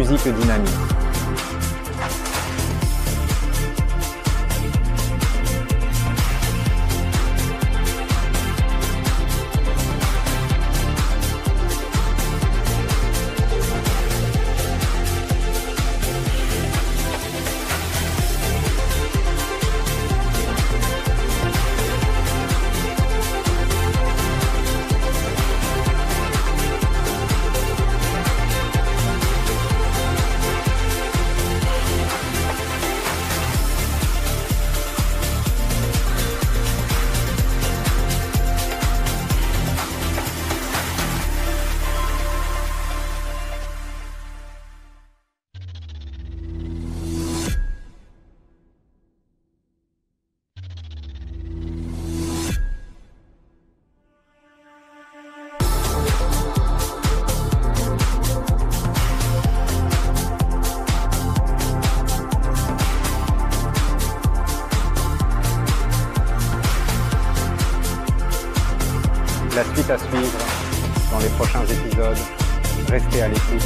musique dynamique. La suite à suivre dans les prochains épisodes. Restez à l'écoute.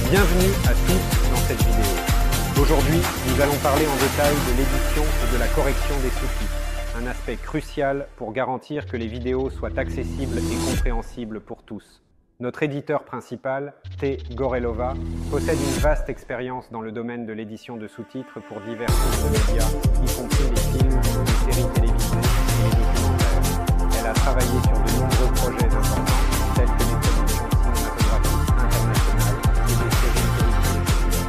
Bienvenue à tous dans cette vidéo. Aujourd'hui, nous allons parler en détail de l'édition et de la correction des sous-titres, un aspect crucial pour garantir que les vidéos soient accessibles et compréhensibles pour tous. Notre éditeur principal, T. Gorelova, possède une vaste expérience dans le domaine de l'édition de sous-titres pour divers types de médias, y compris les films, les séries télévisées et les documentaires. Elle a travaillé sur de nombreux projets importants, tels que les productions cinématographiques internationales et des séries télévisées populaires.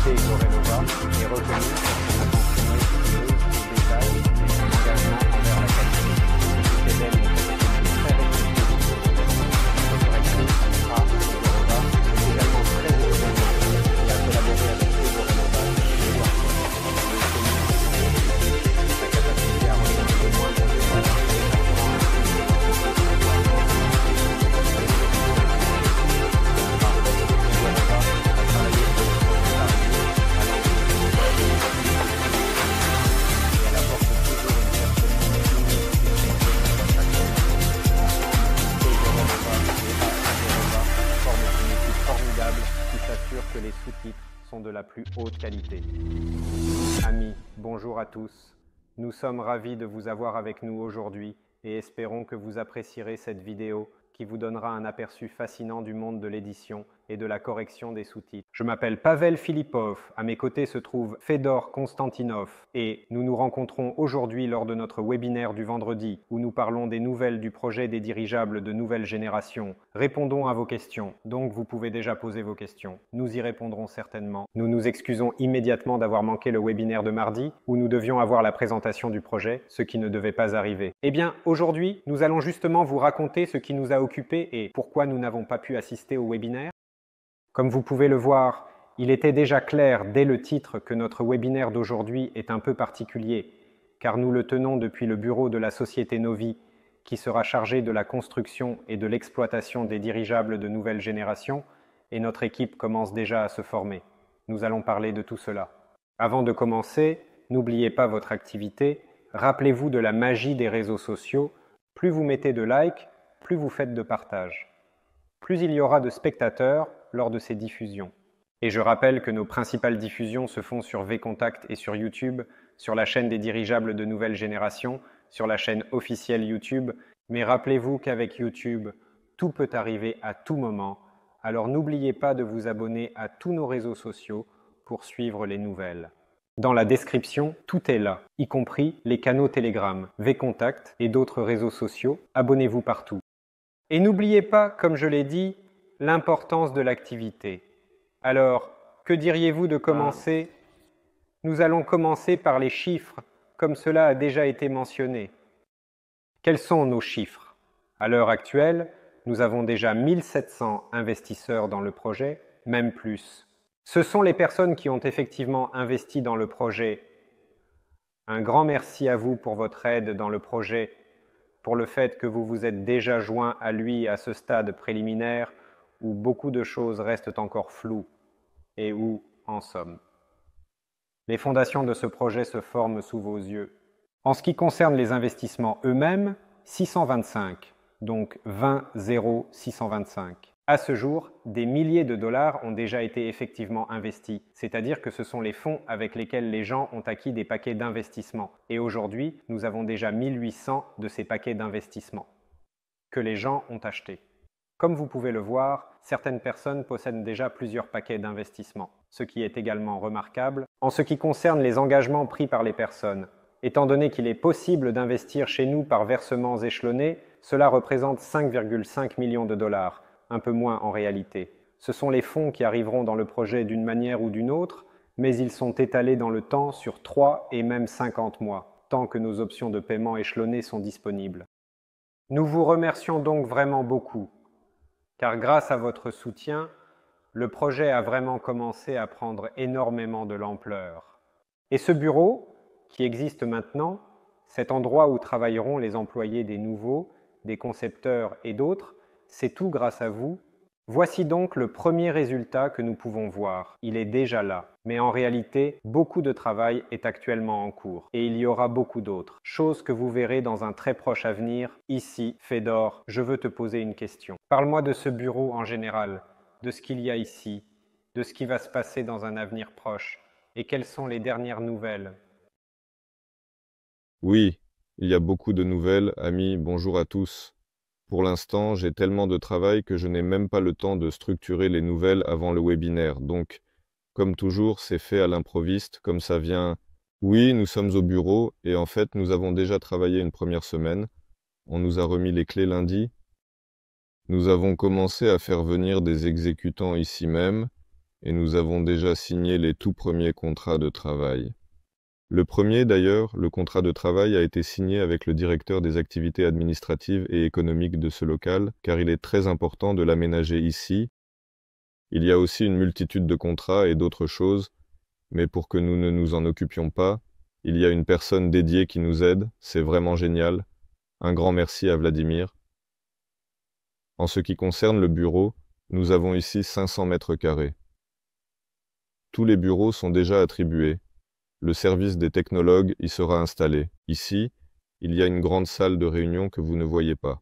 T. Gorelova est reconnue pour son attention méticuleuse aux détails et son engagement envers la qualité. C'est d'elle une professionnelle très respectueuse. Notre correctrice, A. Gorelova, est également très expérimentée et a collaboré avec T. Gorelova sur plusieurs projets. Elle est connue pour son efficacité, sa capacité à retenir le moindre détail, assurant ainsi une que les sous-titres sont de la plus haute qualité. Amis, bonjour à tous. Nous sommes ravis de vous avoir avec nous aujourd'hui et espérons que vous apprécierez cette vidéo qui vous donnera un aperçu fascinant du monde de l'édition et de la correction des sous-titres. Je m'appelle Pavel Filipov, à mes côtés se trouve Fedor Konstantinov et nous nous rencontrons aujourd'hui lors de notre webinaire du vendredi où nous parlons des nouvelles du projet des dirigeables de nouvelle génération. Répondons à vos questions, donc vous pouvez déjà poser vos questions. Nous y répondrons certainement. Nous nous excusons immédiatement d'avoir manqué le webinaire de mardi où nous devions avoir la présentation du projet, ce qui ne devait pas arriver. Eh bien, aujourd'hui, nous allons justement vous raconter ce qui nous a occupés et pourquoi nous n'avons pas pu assister au webinaire. Comme vous pouvez le voir, il était déjà clair dès le titre que notre webinaire d'aujourd'hui est un peu particulier, car nous le tenons depuis le bureau de la société Novi, qui sera chargé de la construction et de l'exploitation des dirigeables de nouvelle génération, et notre équipe commence déjà à se former. Nous allons parler de tout cela. Avant de commencer, n'oubliez pas votre activité, rappelez-vous de la magie des réseaux sociaux, plus vous mettez de likes, plus vous faites de partages. Plus il y aura de spectateurs lors de ces diffusions. Et je rappelle que nos principales diffusions se font sur VKontakte et sur YouTube, sur la chaîne des dirigeables de nouvelle génération, sur la chaîne officielle YouTube. Mais rappelez-vous qu'avec YouTube, tout peut arriver à tout moment. Alors n'oubliez pas de vous abonner à tous nos réseaux sociaux pour suivre les nouvelles. Dans la description, tout est là, y compris les canaux Telegram, VKontakte et d'autres réseaux sociaux. Abonnez-vous partout. Et n'oubliez pas, comme je l'ai dit, l'importance de l'activité. Alors, que diriez-vous de commencer? Nous allons commencer par les chiffres, comme cela a déjà été mentionné. Quels sont nos chiffres? À l'heure actuelle, nous avons déjà 1700 investisseurs dans le projet, même plus. Ce sont les personnes qui ont effectivement investi dans le projet. Un grand merci à vous pour votre aide dans le projet, pour le fait que vous vous êtes déjà joint à lui à ce stade préliminaire où beaucoup de choses restent encore floues et où en sommes. Les fondations de ce projet se forment sous vos yeux. En ce qui concerne les investissements eux-mêmes, 625, donc 20,0625. À ce jour, des milliers de dollars ont déjà été effectivement investis, c'est-à-dire que ce sont les fonds avec lesquels les gens ont acquis des paquets d'investissement. Et aujourd'hui, nous avons déjà 1800 de ces paquets d'investissement que les gens ont achetés. Comme vous pouvez le voir, certaines personnes possèdent déjà plusieurs paquets d'investissement, ce qui est également remarquable. En ce qui concerne les engagements pris par les personnes, étant donné qu'il est possible d'investir chez nous par versements échelonnés, cela représente 5,5 millions de dollars, un peu moins en réalité. Ce sont les fonds qui arriveront dans le projet d'une manière ou d'une autre, mais ils sont étalés dans le temps sur 3 et même 50 mois, tant que nos options de paiement échelonnées sont disponibles. Nous vous remercions donc vraiment beaucoup, car grâce à votre soutien, le projet a vraiment commencé à prendre énormément de l'ampleur. Et ce bureau, qui existe maintenant, cet endroit où travailleront les employés des nouveaux, des concepteurs et d'autres, c'est tout grâce à vous. Voici donc le premier résultat que nous pouvons voir. Il est déjà là. Mais en réalité, beaucoup de travail est actuellement en cours. Et il y aura beaucoup d'autres. Chose que vous verrez dans un très proche avenir. Ici, Fedor, je veux te poser une question. Parle-moi de ce bureau en général, de ce qu'il y a ici, de ce qui va se passer dans un avenir proche. Et quelles sont les dernières nouvelles? Oui, il y a beaucoup de nouvelles, amis, bonjour à tous. Pour l'instant, j'ai tellement de travail que je n'ai même pas le temps de structurer les nouvelles avant le webinaire. Donc, comme toujours, c'est fait à l'improviste, comme ça vient. Oui, nous sommes au bureau et en fait, nous avons déjà travaillé une première semaine. On nous a remis les clés lundi. Nous avons commencé à faire venir des exécutants ici même et nous avons déjà signé les tout premiers contrats de travail. Le premier, d'ailleurs, le contrat de travail a été signé avec le directeur des activités administratives et économiques de ce local, car il est très important de l'aménager ici. Il y a aussi une multitude de contrats et d'autres choses, mais pour que nous ne nous en occupions pas, il y a une personne dédiée qui nous aide, c'est vraiment génial. Un grand merci à Vladimir. En ce qui concerne le bureau, nous avons ici 500 mètres carrés. Tous les bureaux sont déjà attribués. Le service des technologues y sera installé. Ici, il y a une grande salle de réunion que vous ne voyez pas.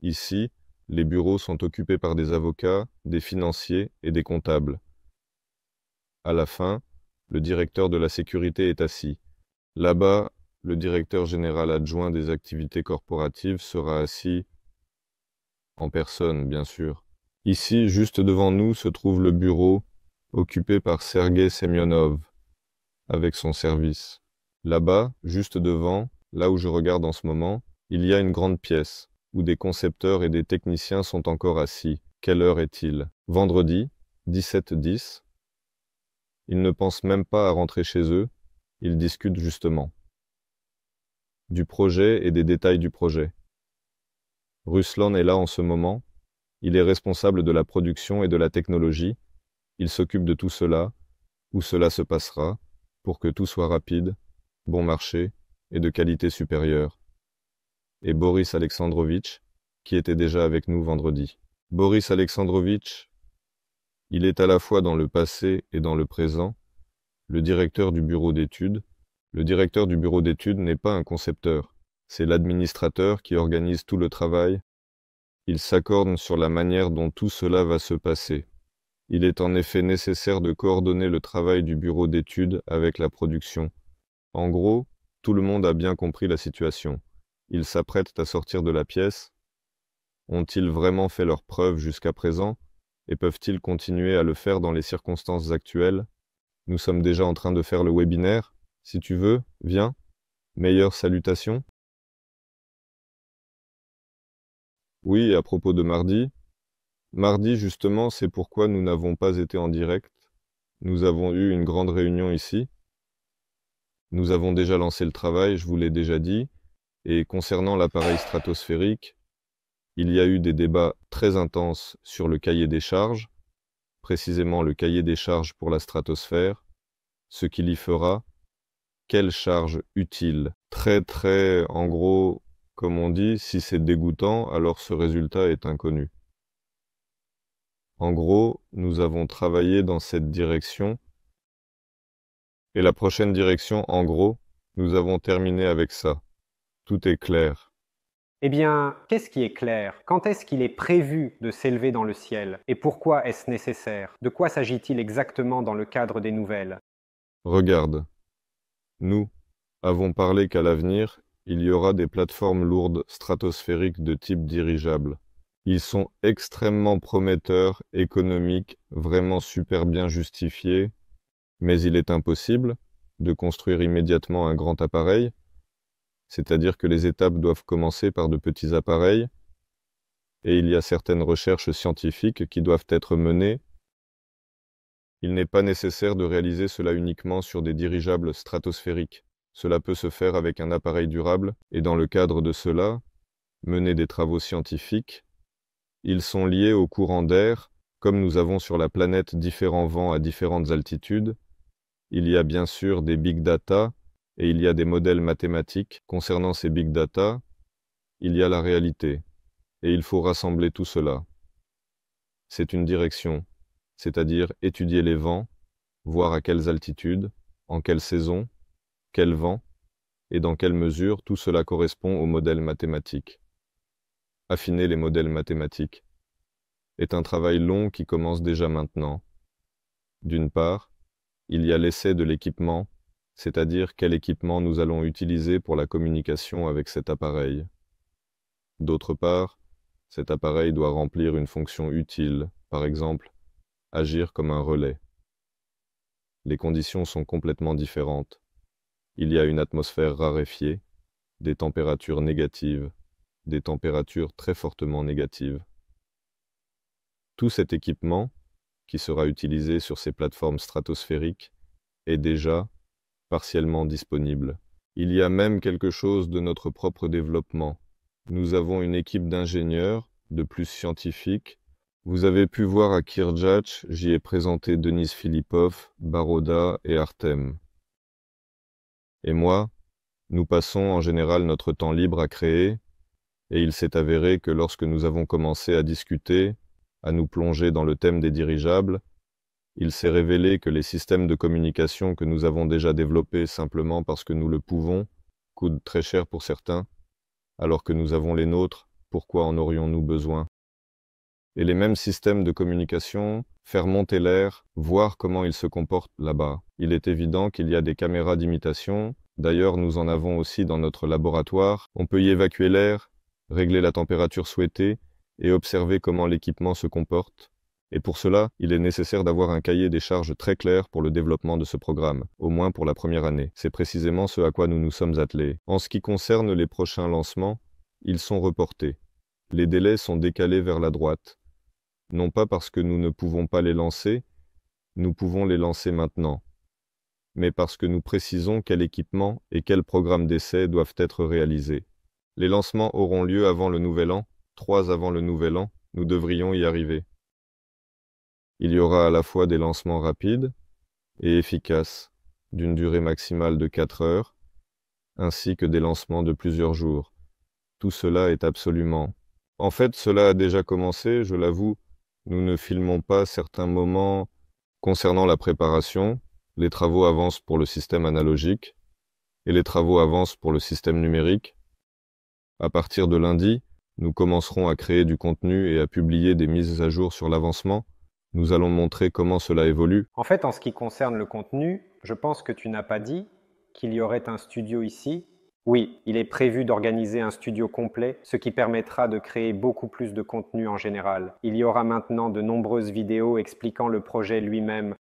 Ici, les bureaux sont occupés par des avocats, des financiers et des comptables. À la fin, le directeur de la sécurité est assis. Là-bas, le directeur général adjoint des activités corporatives sera assis en personne, bien sûr. Ici, juste devant nous, se trouve le bureau occupé par Sergei Semyonov, avec son service. Là-bas, juste devant, là où je regarde en ce moment, il y a une grande pièce, où des concepteurs et des techniciens sont encore assis. Quelle heure est-il? Vendredi, 17h10. Ils ne pensent même pas à rentrer chez eux, ils discutent justement du projet et des détails du projet. Ruslan est là en ce moment, il est responsable de la production et de la technologie, il s'occupe de tout cela, où cela se passera, pour que tout soit rapide, bon marché et de qualité supérieure. Et Boris Alexandrovitch, qui était déjà avec nous vendredi. Boris Alexandrovitch, il est à la fois dans le passé et dans le présent, le directeur du bureau d'études. Le directeur du bureau d'études n'est pas un concepteur, c'est l'administrateur qui organise tout le travail. Il s'accorde sur la manière dont tout cela va se passer. Il est en effet nécessaire de coordonner le travail du bureau d'études avec la production. En gros, tout le monde a bien compris la situation. Ils s'apprêtent à sortir de la pièce. Ont-ils vraiment fait leurs preuves jusqu'à présent et peuvent-ils continuer à le faire dans les circonstances actuelles? Nous sommes déjà en train de faire le webinaire. Si tu veux, viens. Meilleures salutations. Oui, à propos de mardi. Mardi, justement, c'est pourquoi nous n'avons pas été en direct. Nous avons eu une grande réunion ici. Nous avons déjà lancé le travail, je vous l'ai déjà dit. Et concernant l'appareil stratosphérique, il y a eu des débats très intenses sur le cahier des charges, précisément le cahier des charges pour la stratosphère, ce qu'il y fera, quelle charge utile. Très, en gros, comme on dit, si c'est dégoûtant, alors ce résultat est inconnu. En gros, nous avons travaillé dans cette direction, et la prochaine direction, en gros, nous avons terminé avec ça. Tout est clair. Eh bien, qu'est-ce qui est clair? Quand est-ce qu'il est prévu de s'élever dans le ciel? Et pourquoi est-ce nécessaire? De quoi s'agit-il exactement dans le cadre des nouvelles? Regarde, nous avons parlé qu'à l'avenir, il y aura des plateformes lourdes stratosphériques de type dirigeable. Ils sont extrêmement prometteurs, économiques, vraiment super bien justifiés, mais il est impossible de construire immédiatement un grand appareil, c'est-à-dire que les étapes doivent commencer par de petits appareils, et il y a certaines recherches scientifiques qui doivent être menées. Il n'est pas nécessaire de réaliser cela uniquement sur des dirigeables stratosphériques. Cela peut se faire avec un appareil durable, et dans le cadre de cela, mener des travaux scientifiques. Ils sont liés au courant d'air, comme nous avons sur la planète différents vents à différentes altitudes. Il y a bien sûr des big data, et il y a des modèles mathématiques. Concernant ces big data, il y a la réalité, et il faut rassembler tout cela. C'est une direction, c'est-à-dire étudier les vents, voir à quelles altitudes, en quelle saison, quel vent, et dans quelle mesure tout cela correspond aux modèles mathématiques. Affiner les modèles mathématiques est un travail long qui commence déjà maintenant. D'une part, il y a l'essai de l'équipement, c'est-à-dire quel équipement nous allons utiliser pour la communication avec cet appareil. D'autre part, cet appareil doit remplir une fonction utile, par exemple, agir comme un relais. Les conditions sont complètement différentes. Il y a une atmosphère raréfiée, des températures négatives, des températures très fortement négatives. Tout cet équipement, qui sera utilisé sur ces plateformes stratosphériques, est déjà partiellement disponible. Il y a même quelque chose de notre propre développement. Nous avons une équipe d'ingénieurs, de plus scientifiques. Vous avez pu voir à Kirjach, j'y ai présenté Denis Filipov, Baroda et Artem. Et moi, nous passons en général notre temps libre à créer, et il s'est avéré que lorsque nous avons commencé à discuter, à nous plonger dans le thème des dirigeables, il s'est révélé que les systèmes de communication que nous avons déjà développés simplement parce que nous le pouvons coûtent très cher pour certains, alors que nous avons les nôtres, pourquoi en aurions-nous besoin? Et les mêmes systèmes de communication, faire monter l'air, voir comment il se comporte là-bas. Il est évident qu'il y a des caméras d'imitation, d'ailleurs nous en avons aussi dans notre laboratoire. On peut y évacuer l'air, régler la température souhaitée et observer comment l'équipement se comporte. Et pour cela, il est nécessaire d'avoir un cahier des charges très clair pour le développement de ce programme, au moins pour la première année. C'est précisément ce à quoi nous nous sommes attelés. En ce qui concerne les prochains lancements, ils sont reportés. Les délais sont décalés vers la droite. Non pas parce que nous ne pouvons pas les lancer, nous pouvons les lancer maintenant, mais parce que nous précisons quel équipement et quel programme d'essai doivent être réalisés. Les lancements auront lieu avant le Nouvel An, 3 avant le Nouvel An, nous devrions y arriver. Il y aura à la fois des lancements rapides et efficaces, d'une durée maximale de 4 heures, ainsi que des lancements de plusieurs jours. Tout cela est absolument... En fait, cela a déjà commencé, je l'avoue. Nous ne filmons pas certains moments concernant la préparation. Les travaux avancent pour le système analogique et les travaux avancent pour le système numérique. À partir de lundi, nous commencerons à créer du contenu et à publier des mises à jour sur l'avancement. Nous allons montrer comment cela évolue. En fait, en ce qui concerne le contenu, je pense que tu n'as pas dit qu'il y aurait un studio ici. Oui, il est prévu d'organiser un studio complet, ce qui permettra de créer beaucoup plus de contenu en général. Il y aura maintenant de nombreuses vidéos expliquant le projet lui-même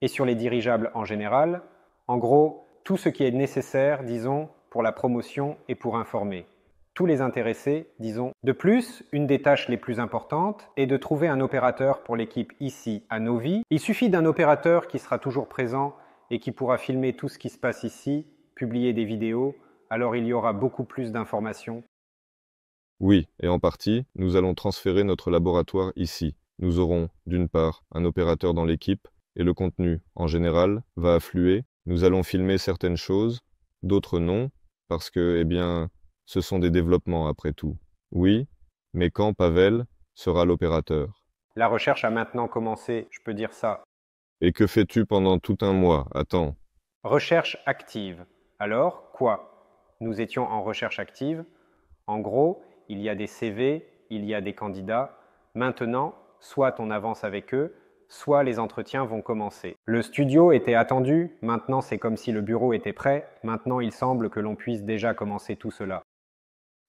et sur les dirigeables en général. En gros, tout ce qui est nécessaire, disons, pour la promotion et pour informer tous les intéressés, disons. De plus, une des tâches les plus importantes est de trouver un opérateur pour l'équipe ici à Novi. Il suffit d'un opérateur qui sera toujours présent et qui pourra filmer tout ce qui se passe ici, publier des vidéos, alors il y aura beaucoup plus d'informations. Oui, et en partie, nous allons transférer notre laboratoire ici. Nous aurons, d'une part, un opérateur dans l'équipe, et le contenu, en général, va affluer. Nous allons filmer certaines choses, d'autres non, parce que, eh bien, ce sont des développements après tout. Oui, mais quand Pavel sera l'opérateur? La recherche a maintenant commencé, je peux dire ça. Et que fais-tu pendant tout un mois? Attends. Recherche active. Alors, quoi? Nous étions en recherche active. En gros, il y a des CV, il y a des candidats. Maintenant, soit on avance avec eux, soit les entretiens vont commencer. Le studio était attendu, maintenant c'est comme si le bureau était prêt, maintenant il semble que l'on puisse déjà commencer tout cela.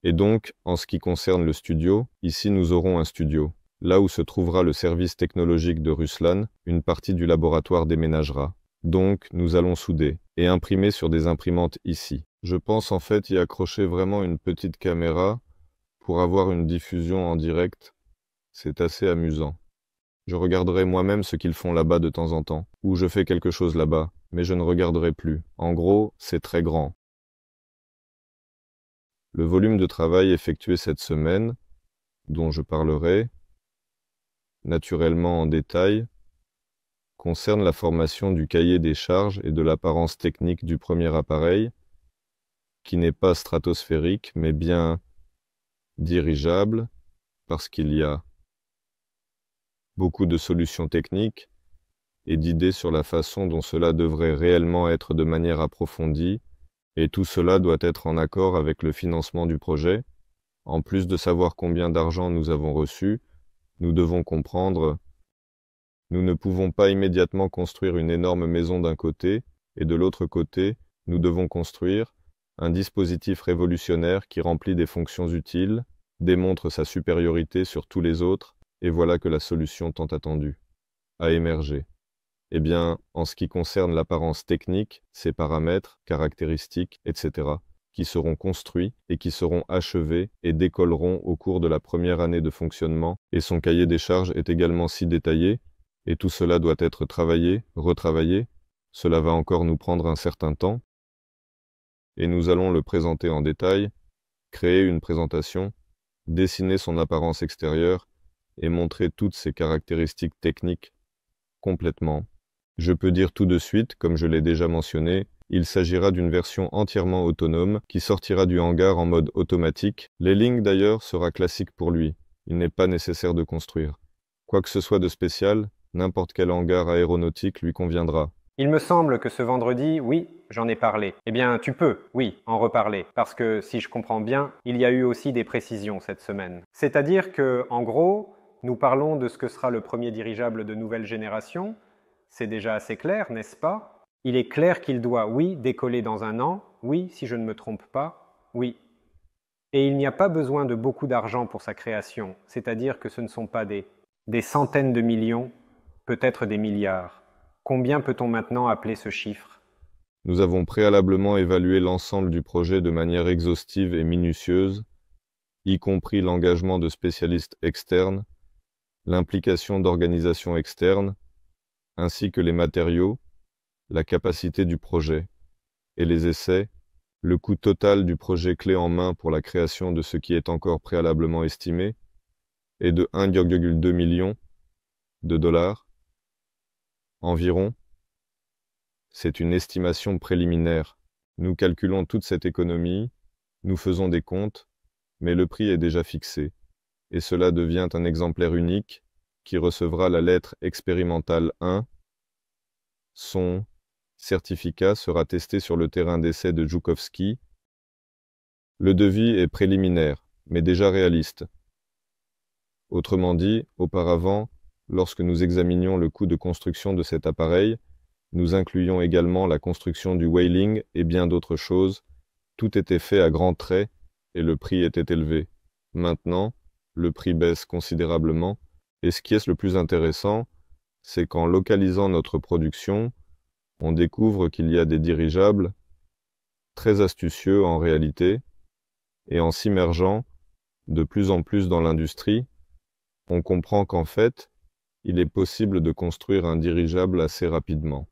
Et donc, en ce qui concerne le studio, ici nous aurons un studio. Là où se trouvera le service technologique de Ruslan, une partie du laboratoire déménagera. Donc, nous allons souder et imprimer sur des imprimantes ici. Je pense en fait y accrocher vraiment une petite caméra pour avoir une diffusion en direct. C'est assez amusant. Je regarderai moi-même ce qu'ils font là-bas de temps en temps, ou je fais quelque chose là-bas, mais je ne regarderai plus. En gros, c'est très grand. Le volume de travail effectué cette semaine, dont je parlerai naturellement en détail, concerne la formation du cahier des charges et de l'apparence technique du premier appareil, qui n'est pas stratosphérique, mais bien dirigeable, parce qu'il y a beaucoup de solutions techniques et d'idées sur la façon dont cela devrait réellement être de manière approfondie, et tout cela doit être en accord avec le financement du projet. En plus de savoir combien d'argent nous avons reçu, nous devons comprendre, nous ne pouvons pas immédiatement construire une énorme maison d'un côté, et de l'autre côté, nous devons construire un dispositif révolutionnaire qui remplit des fonctions utiles, démontre sa supériorité sur tous les autres, et voilà que la solution tant attendue a émergé. Eh bien, en ce qui concerne l'apparence technique, ses paramètres, caractéristiques, etc., qui seront construits et qui seront achevés et décolleront au cours de la première année de fonctionnement, et son cahier des charges est également si détaillé, et tout cela doit être travaillé, retravaillé, cela va encore nous prendre un certain temps, et nous allons le présenter en détail, créer une présentation, dessiner son apparence extérieure, et montrer toutes ses caractéristiques techniques complètement. Je peux dire tout de suite, comme je l'ai déjà mentionné, il s'agira d'une version entièrement autonome qui sortira du hangar en mode automatique. Les lignes d'ailleurs sera classique pour lui. Il n'est pas nécessaire de construire. Quoi que ce soit de spécial, n'importe quel hangar aéronautique lui conviendra. Il me semble que ce vendredi, oui, j'en ai parlé. Eh bien, tu peux, oui, en reparler. Parce que, si je comprends bien, il y a eu aussi des précisions cette semaine. C'est-à-dire que, en gros, nous parlons de ce que sera le premier dirigeable de nouvelle génération. C'est déjà assez clair, n'est-ce pas? Il est clair qu'il doit, oui, décoller dans un an, oui, si je ne me trompe pas, oui. Et il n'y a pas besoin de beaucoup d'argent pour sa création, c'est-à-dire que ce ne sont pas des centaines de millions, peut-être des milliards. Combien peut-on maintenant appeler ce chiffre? Nous avons préalablement évalué l'ensemble du projet de manière exhaustive et minutieuse, y compris l'engagement de spécialistes externes, l'implication d'organisations externes, ainsi que les matériaux, la capacité du projet, et les essais, le coût total du projet clé en main pour la création de ce qui est encore préalablement estimé est de 1,2 million de dollars environ. C'est une estimation préliminaire. Nous calculons toute cette économie, nous faisons des comptes, mais le prix est déjà fixé, et cela devient un exemplaire unique qui recevra la lettre expérimentale 1. Son certificat sera testé sur le terrain d'essai de Joukovski. Le devis est préliminaire, mais déjà réaliste. Autrement dit, auparavant, lorsque nous examinions le coût de construction de cet appareil, nous incluions également la construction du whaling et bien d'autres choses. Tout était fait à grands traits et le prix était élevé. Maintenant, le prix baisse considérablement et ce qui est le plus intéressant, c'est qu'en localisant notre production, on découvre qu'il y a des dirigeables très astucieux en réalité et en s'immergeant de plus en plus dans l'industrie, on comprend qu'en fait, il est possible de construire un dirigeable assez rapidement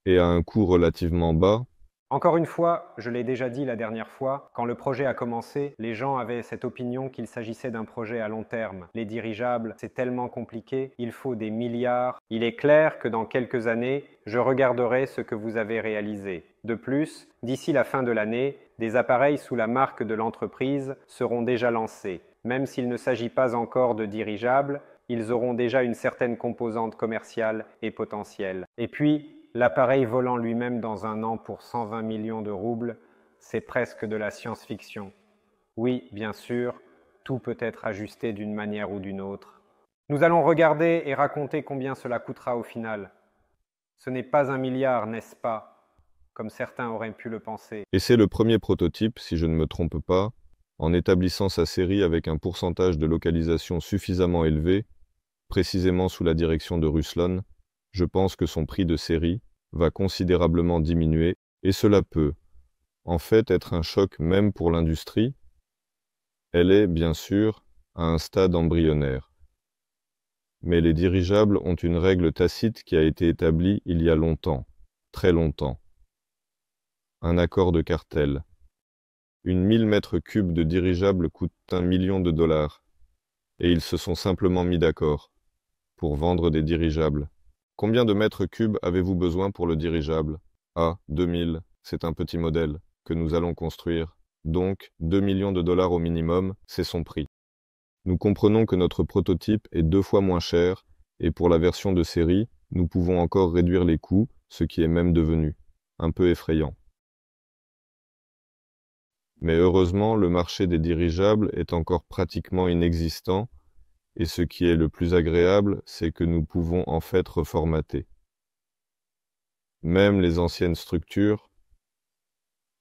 et à un coût relativement bas. Encore une fois, je l'ai déjà dit la dernière fois, quand le projet a commencé, les gens avaient cette opinion qu'il s'agissait d'un projet à long terme. Les dirigeables, c'est tellement compliqué, il faut des milliards. Il est clair que dans quelques années, je regarderai ce que vous avez réalisé. De plus, d'ici la fin de l'année, des appareils sous la marque de l'entreprise seront déjà lancés. Même s'il ne s'agit pas encore de dirigeables, ils auront déjà une certaine composante commerciale et potentielle. Et puis, l'appareil volant lui-même dans un an pour 120 millions de roubles, c'est presque de la science-fiction. Oui, bien sûr, tout peut être ajusté d'une manière ou d'une autre. Nous allons regarder et raconter combien cela coûtera au final. Ce n'est pas 1 milliard, n'est-ce pas, comme certains auraient pu le penser. Et c'est le premier prototype, si je ne me trompe pas, en établissant sa série avec un pourcentage de localisation suffisamment élevé, précisément sous la direction de Ruslan, je pense que son prix de série va considérablement diminuer, et cela peut, en fait, être un choc même pour l'industrie. Elle est, bien sûr, à un stade embryonnaire. Mais les dirigeables ont une règle tacite qui a été établie il y a longtemps, très longtemps. Un accord de cartel. Une 1000 mètres cubes de dirigeables coûte $1 million, et ils se sont simplement mis d'accord pour vendre des dirigeables. Combien de mètres cubes avez-vous besoin pour le dirigeable? Ah, 2000, c'est un petit modèle que nous allons construire. Donc, $2 millions au minimum, c'est son prix. Nous comprenons que notre prototype est 2 fois moins cher, et pour la version de série, nous pouvons encore réduire les coûts, ce qui est même devenu un peu effrayant. Mais heureusement, le marché des dirigeables est encore pratiquement inexistant, et ce qui est le plus agréable, c'est que nous pouvons en fait reformater. Même les anciennes structures,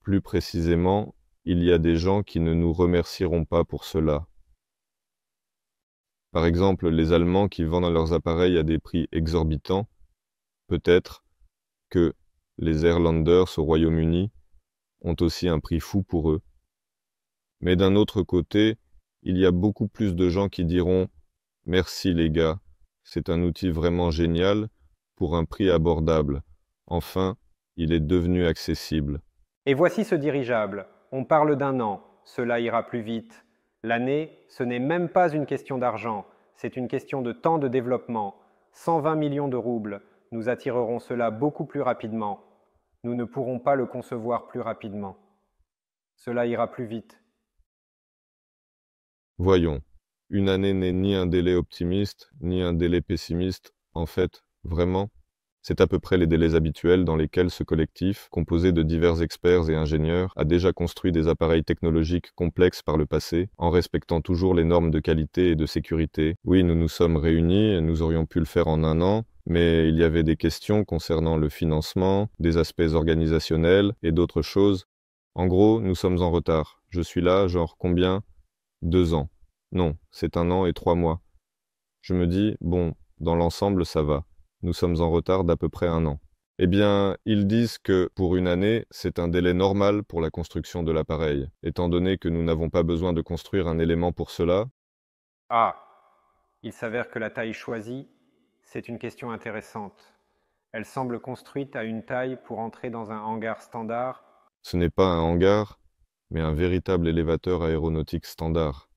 plus précisément, il y a des gens qui ne nous remercieront pas pour cela. Par exemple, les Allemands qui vendent leurs appareils à des prix exorbitants, peut-être que les Airlanders au Royaume-Uni ont aussi un prix fou pour eux. Mais d'un autre côté, il y a beaucoup plus de gens qui diront « Merci les gars, c'est un outil vraiment génial pour un prix abordable. Enfin, il est devenu accessible. » Et voici ce dirigeable. On parle d'un an, cela ira plus vite. L'année, ce n'est même pas une question d'argent, c'est une question de temps de développement. 120 millions de roubles, nous attirerons cela beaucoup plus rapidement. Nous ne pourrons pas le concevoir plus rapidement. Cela ira plus vite. Voyons, une année n'est ni un délai optimiste, ni un délai pessimiste. En fait, vraiment, c'est à peu près les délais habituels dans lesquels ce collectif, composé de divers experts et ingénieurs, a déjà construit des appareils technologiques complexes par le passé, en respectant toujours les normes de qualité et de sécurité. Oui, nous nous sommes réunis, nous aurions pu le faire en un an, mais il y avait des questions concernant le financement, des aspects organisationnels et d'autres choses. En gros, nous sommes en retard. Je suis là, genre combien? 2 ans. Non, c'est 1 an et 3 mois. Je me dis, bon, dans l'ensemble, ça va. Nous sommes en retard d'à peu près 1 an. Eh bien, ils disent que, pour une année, c'est un délai normal pour la construction de l'appareil, étant donné que nous n'avons pas besoin de construire un élément pour cela. Ah, il s'avère que la taille choisie, c'est une question intéressante. Elle semble construite à une taille pour entrer dans un hangar standard. Ce n'est pas un hangar, mais un véritable élévateur aéronautique standard.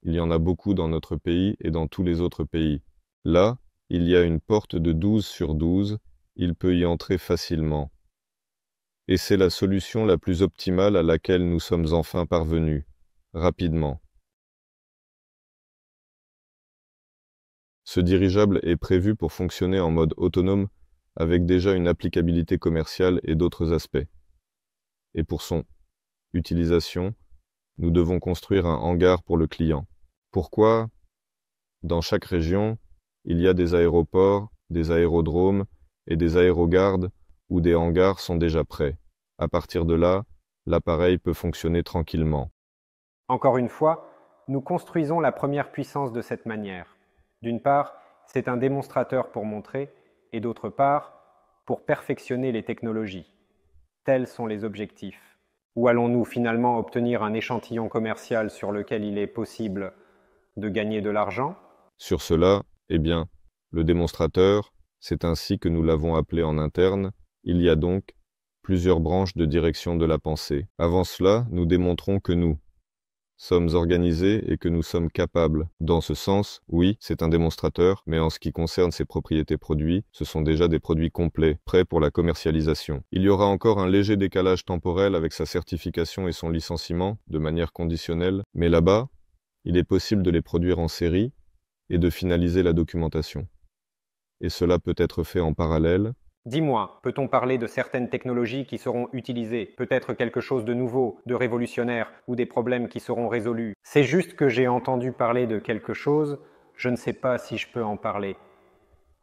Il y en a beaucoup dans notre pays et dans tous les autres pays. Là, il y a une porte de 12 sur 12, il peut y entrer facilement. Et c'est la solution la plus optimale à laquelle nous sommes enfin parvenus, rapidement. Ce dirigeable est prévu pour fonctionner en mode autonome avec déjà une applicabilité commerciale et d'autres aspects. Et pour son utilisation, nous devons construire un hangar pour le client. Pourquoi? Dans chaque région, il y a des aéroports, des aérodromes et des aérogardes où des hangars sont déjà prêts. À partir de là, l'appareil peut fonctionner tranquillement. Encore une fois, nous construisons la première puissance de cette manière. D'une part, c'est un démonstrateur pour montrer, et d'autre part, pour perfectionner les technologies. Tels sont les objectifs. Ou allons-nous finalement obtenir un échantillon commercial sur lequel il est possible de gagner de l'argent? Sur cela, eh bien, le démonstrateur, c'est ainsi que nous l'avons appelé en interne, il y a donc plusieurs branches de direction de la pensée. Avant cela, nous démontrons que nous sommes organisés et que nous sommes capables. Dans ce sens, oui, c'est un démonstrateur, mais en ce qui concerne ses propriétés produits, ce sont déjà des produits complets, prêts pour la commercialisation. Il y aura encore un léger décalage temporel avec sa certification et son licenciement, de manière conditionnelle, mais là-bas, il est possible de les produire en série et de finaliser la documentation. Et cela peut être fait en parallèle. Dis-moi, peut-on parler de certaines technologies qui seront utilisées, peut-être quelque chose de nouveau, de révolutionnaire, ou des problèmes qui seront résolus? C'est juste que j'ai entendu parler de quelque chose, je ne sais pas si je peux en parler.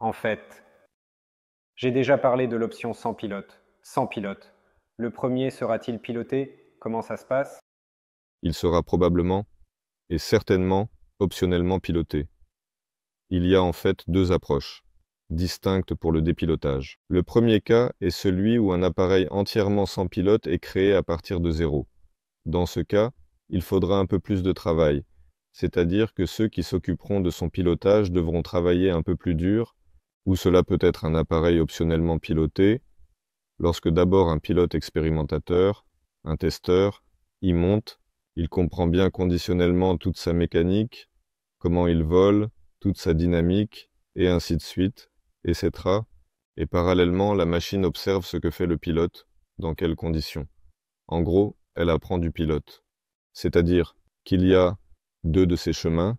En fait, j'ai déjà parlé de l'option sans pilote. Sans pilote. Le premier sera-t-il piloté? Comment ça se passe? Il sera probablement et certainement optionnellement piloté. Il y a en fait deux approches distinctes pour le dépilotage. Le premier cas est celui où un appareil entièrement sans pilote est créé à partir de zéro. Dans ce cas, il faudra un peu plus de travail, c'est-à-dire que ceux qui s'occuperont de son pilotage devront travailler un peu plus dur, ou cela peut être un appareil optionnellement piloté, lorsque d'abord un pilote expérimentateur, un testeur, y monte, il comprend bien conditionnellement toute sa mécanique, comment il vole, toute sa dynamique, et ainsi de suite, etc. Et parallèlement, la machine observe ce que fait le pilote, dans quelles conditions. En gros, elle apprend du pilote. C'est-à-dire qu'il y a deux de ces chemins,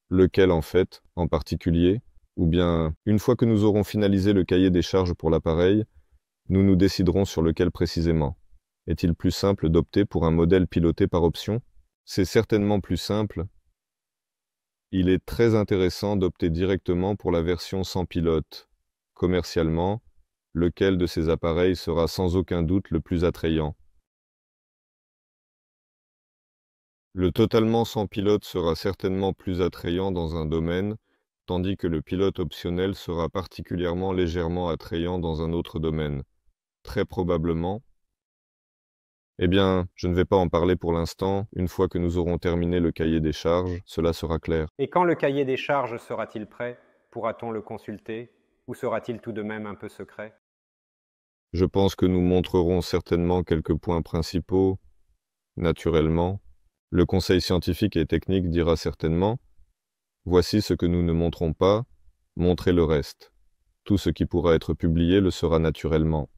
lequel en fait, en particulier, ou bien, une fois que nous aurons finalisé le cahier des charges pour l'appareil, nous nous déciderons sur lequel précisément. Est-il plus simple d'opter pour un modèle piloté par option? C'est certainement plus simple. Il est très intéressant d'opter directement pour la version sans pilote. Commercialement, lequel de ces appareils sera sans aucun doute le plus attrayant? Le totalement sans pilote sera certainement plus attrayant dans un domaine, tandis que le pilote optionnel sera particulièrement légèrement attrayant dans un autre domaine. Très probablement. Eh bien, je ne vais pas en parler pour l'instant. Une fois que nous aurons terminé le cahier des charges, cela sera clair. Et quand le cahier des charges sera-t-il prêt? Pourra-t-on le consulter? Ou sera-t-il tout de même un peu secret? Je pense que nous montrerons certainement quelques points principaux, naturellement. Le conseil scientifique et technique dira certainement « Voici ce que nous ne montrons pas, montrez le reste. Tout ce qui pourra être publié le sera naturellement. »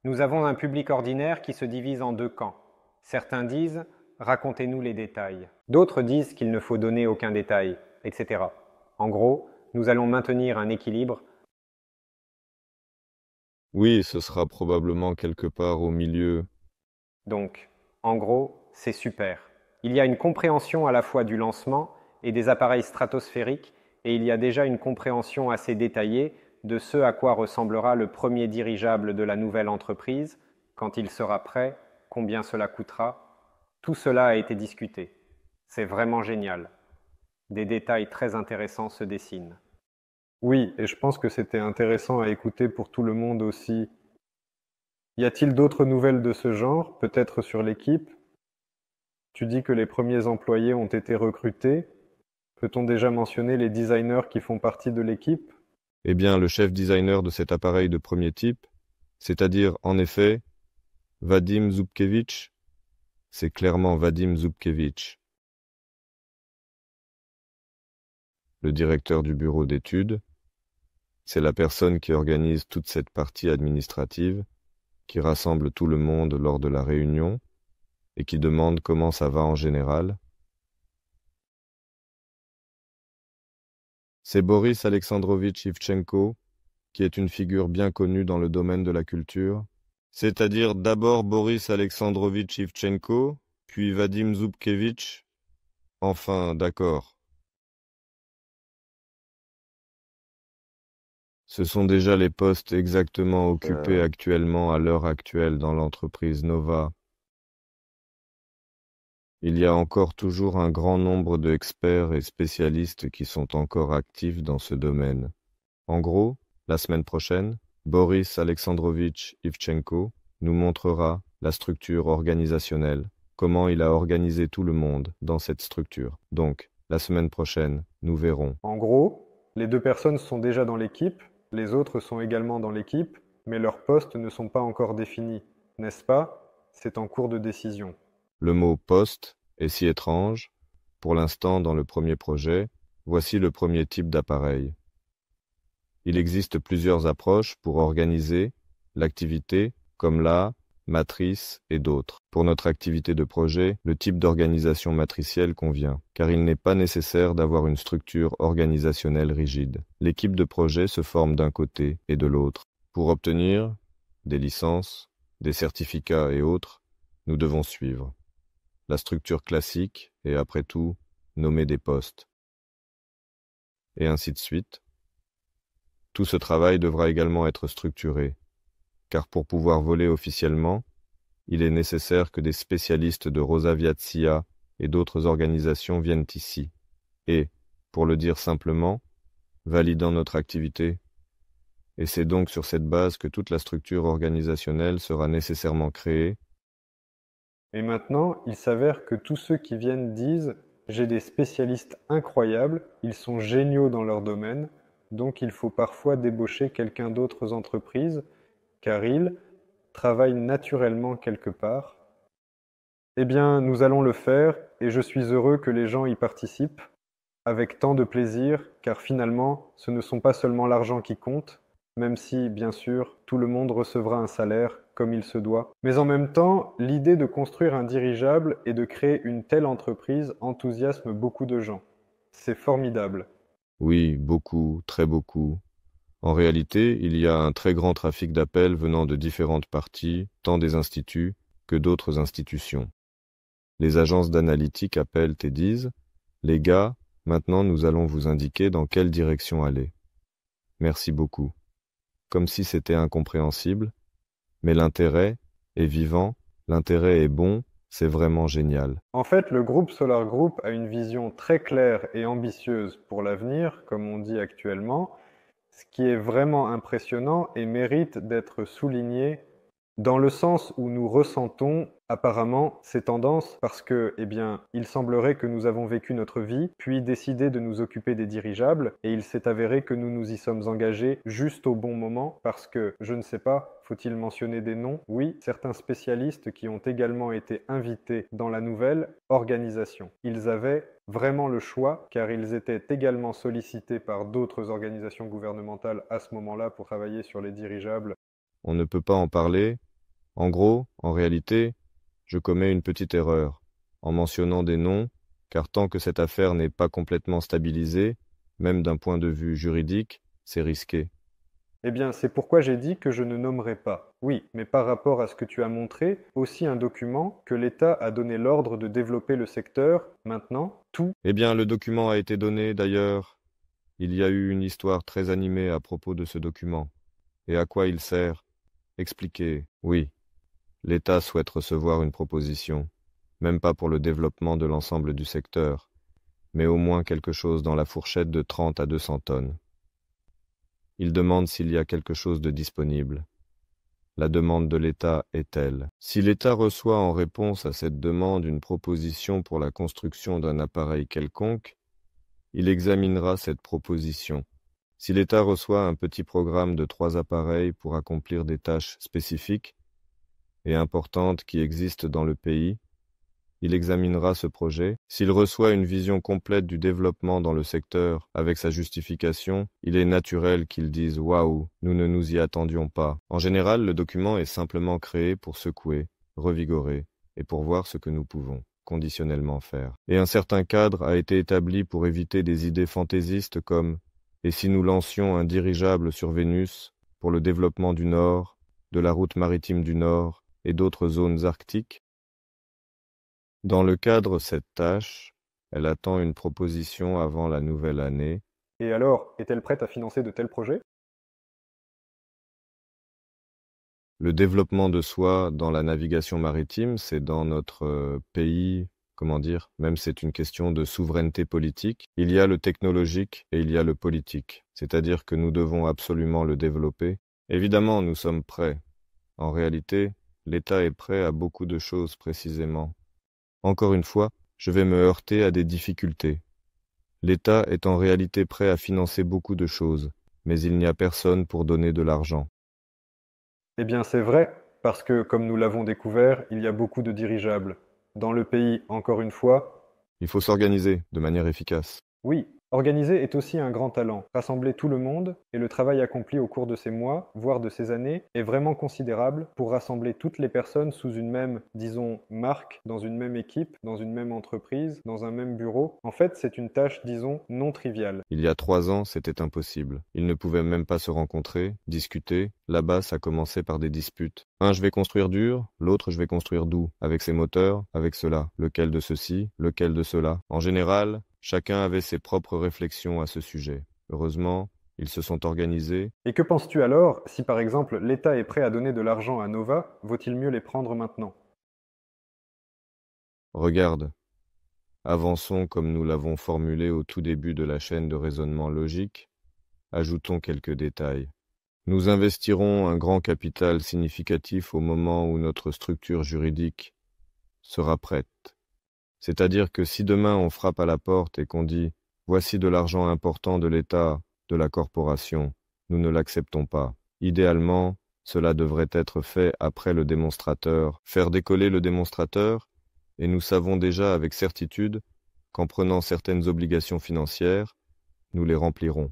Nous avons un public ordinaire qui se divise en deux camps. Certains disent « racontez-nous les détails ». D'autres disent qu'il ne faut donner aucun détail, etc. En gros, nous allons maintenir un équilibre. Oui, ce sera probablement quelque part au milieu. Donc, en gros, c'est super. Il y a une compréhension à la fois du lancement et des appareils stratosphériques, et il y a déjà une compréhension assez détaillée de ce à quoi ressemblera le premier dirigeable de la nouvelle entreprise, quand il sera prêt, combien cela coûtera. Tout cela a été discuté. C'est vraiment génial. Des détails très intéressants se dessinent. Oui, et je pense que c'était intéressant à écouter pour tout le monde aussi. Y a-t-il d'autres nouvelles de ce genre, peut-être sur l'équipe? Tu dis que les premiers employés ont été recrutés. Peut-on déjà mentionner les designers qui font partie de l'équipe? Eh bien, le chef designer de cet appareil de premier type, c'est-à-dire, en effet, Vadim Zubkevich, c'est clairement Vadim Zubkevich. Le directeur du bureau d'études, c'est la personne qui organise toute cette partie administrative, qui rassemble tout le monde lors de la réunion et qui demande comment ça va en général. C'est Boris Alexandrovitch Ivchenko, qui est une figure bien connue dans le domaine de la culture, c'est-à-dire d'abord Boris Alexandrovitch Ivchenko, puis Vadim Zubkevitch. Enfin, d'accord. Ce sont déjà les postes exactement occupés actuellement à l'heure actuelle dans l'entreprise Nova. Il y a encore toujours un grand nombre d'experts et spécialistes qui sont encore actifs dans ce domaine. En gros, la semaine prochaine, Boris Alexandrovitch Ivchenko nous montrera la structure organisationnelle, comment il a organisé tout le monde dans cette structure. Donc, la semaine prochaine, nous verrons. En gros, les 2 personnes sont déjà dans l'équipe, les autres sont également dans l'équipe, mais leurs postes ne sont pas encore définis, n'est-ce pas? C'est en cours de décision. Le mot « poste » est si étrange. Pour l'instant, dans le premier projet, voici le premier type d'appareil. Il existe plusieurs approches pour organiser l'activité, comme la matrice et d'autres. Pour notre activité de projet, le type d'organisation matricielle convient, car il n'est pas nécessaire d'avoir une structure organisationnelle rigide. L'équipe de projet se forme d'un côté et de l'autre. Pour obtenir des licences, des certificats et autres, nous devons suivre la structure classique et après tout, nommer des postes. Et ainsi de suite. Tout ce travail devra également être structuré, car pour pouvoir voler officiellement, il est nécessaire que des spécialistes de Rosaviatsia et d'autres organisations viennent ici, et, pour le dire simplement, validant notre activité. Et c'est donc sur cette base que toute la structure organisationnelle sera nécessairement créée. Et maintenant, il s'avère que tous ceux qui viennent disent « J'ai des spécialistes incroyables, ils sont géniaux dans leur domaine, donc il faut parfois débaucher quelqu'un d'autres entreprises, car ils travaillent naturellement quelque part. » Eh bien, nous allons le faire, et je suis heureux que les gens y participent, avec tant de plaisir, car finalement, ce ne sont pas seulement l'argent qui compte, même si, bien sûr, tout le monde recevra un salaire comme il se doit. Mais en même temps, l'idée de construire un dirigeable et de créer une telle entreprise enthousiasme beaucoup de gens. C'est formidable. Oui, beaucoup, très beaucoup. En réalité, il y a un très grand trafic d'appels venant de différentes parties, tant des instituts que d'autres institutions. Les agences d'analytique appellent et disent « Les gars, maintenant nous allons vous indiquer dans quelle direction aller. » Merci beaucoup. Comme si c'était incompréhensible, mais l'intérêt est vivant, l'intérêt est bon, c'est vraiment génial. En fait, le groupe Solar Group a une vision très claire et ambitieuse pour l'avenir, comme on dit actuellement, ce qui est vraiment impressionnant et mérite d'être souligné dans le sens où nous ressentons apparemment ces tendances parce que, eh bien, il semblerait que nous avons vécu notre vie, puis décidé de nous occuper des dirigeables, et il s'est avéré que nous nous y sommes engagés juste au bon moment parce que, je ne sais pas, faut-il mentionner des noms? Oui, certains spécialistes qui ont également été invités dans la nouvelle organisation. Ils avaient vraiment le choix car ils étaient également sollicités par d'autres organisations gouvernementales à ce moment-là pour travailler sur les dirigeables. On ne peut pas en parler. En gros, en réalité, je commets une petite erreur en mentionnant des noms, car tant que cette affaire n'est pas complètement stabilisée, même d'un point de vue juridique, c'est risqué. Eh bien, c'est pourquoi j'ai dit que je ne nommerai pas. Oui, mais par rapport à ce que tu as montré, aussi un document que l'État a donné l'ordre de développer le secteur, maintenant, tout. Eh bien, le document a été donné, d'ailleurs. Il y a eu une histoire très animée à propos de ce document. Et à quoi il sert? Expliquer. Oui. L'État souhaite recevoir une proposition, même pas pour le développement de l'ensemble du secteur, mais au moins quelque chose dans la fourchette de 30 à 200 tonnes. Il demande s'il y a quelque chose de disponible. La demande de l'État est telle. Si l'État reçoit en réponse à cette demande une proposition pour la construction d'un appareil quelconque, il examinera cette proposition. Si l'État reçoit un petit programme de 3 appareils pour accomplir des tâches spécifiques et importantes qui existent dans le pays, il examinera ce projet. S'il reçoit une vision complète du développement dans le secteur avec sa justification, il est naturel qu'il dise « Waouh, nous ne nous y attendions pas ». En général, le document est simplement créé pour secouer, revigorer et pour voir ce que nous pouvons conditionnellement faire. Et un certain cadre a été établi pour éviter des idées fantaisistes comme « Et si nous lancions un dirigeable sur Vénus pour le développement du Nord, de la route maritime du Nord et d'autres zones arctiques ?» Dans le cadre cette tâche, elle attend une proposition avant la nouvelle année. Et alors, est-elle prête à financer de tels projets? Le développement de soi dans la navigation maritime, c'est dans notre pays, comment dire, même c'est une question de souveraineté politique. Il y a le technologique et il y a le politique, c'est-à-dire que nous devons absolument le développer. Évidemment, nous sommes prêts. En réalité, l'État est prêt à beaucoup de choses précisément. Encore une fois, je vais me heurter à des difficultés. L'État est en réalité prêt à financer beaucoup de choses, mais il n'y a personne pour donner de l'argent. Eh bien, c'est vrai, parce que, comme nous l'avons découvert, il y a beaucoup de dirigeables. Dans le pays, encore une fois, il faut s'organiser de manière efficace. Oui, organiser est aussi un grand talent. Rassembler tout le monde, et le travail accompli au cours de ces mois, voire de ces années, est vraiment considérable pour rassembler toutes les personnes sous une même, disons, marque, dans une même équipe, dans une même entreprise, dans un même bureau. En fait, c'est une tâche, disons, non triviale. Il y a 3 ans, c'était impossible. Ils ne pouvaient même pas se rencontrer, discuter. Là-bas, ça commençait par des disputes. Un, je vais construire dur, l'autre, je vais construire doux. Avec ses moteurs, avec cela. Lequel de ceci, lequel de cela. En général, chacun avait ses propres réflexions à ce sujet. Heureusement, ils se sont organisés. Et que penses-tu alors, si par exemple l'État est prêt à donner de l'argent à Nova, vaut-il mieux les prendre maintenant? Regarde. Avançons comme nous l'avons formulé au tout début de la chaîne de raisonnement logique. Ajoutons quelques détails. Nous investirons un grand capital significatif au moment où notre structure juridique sera prête. C'est-à-dire que si demain on frappe à la porte et qu'on dit « Voici de l'argent important de l'État, de la corporation », nous ne l'acceptons pas. Idéalement, cela devrait être fait après le démonstrateur. Faire décoller le démonstrateur, et nous savons déjà avec certitude qu'en prenant certaines obligations financières, nous les remplirons.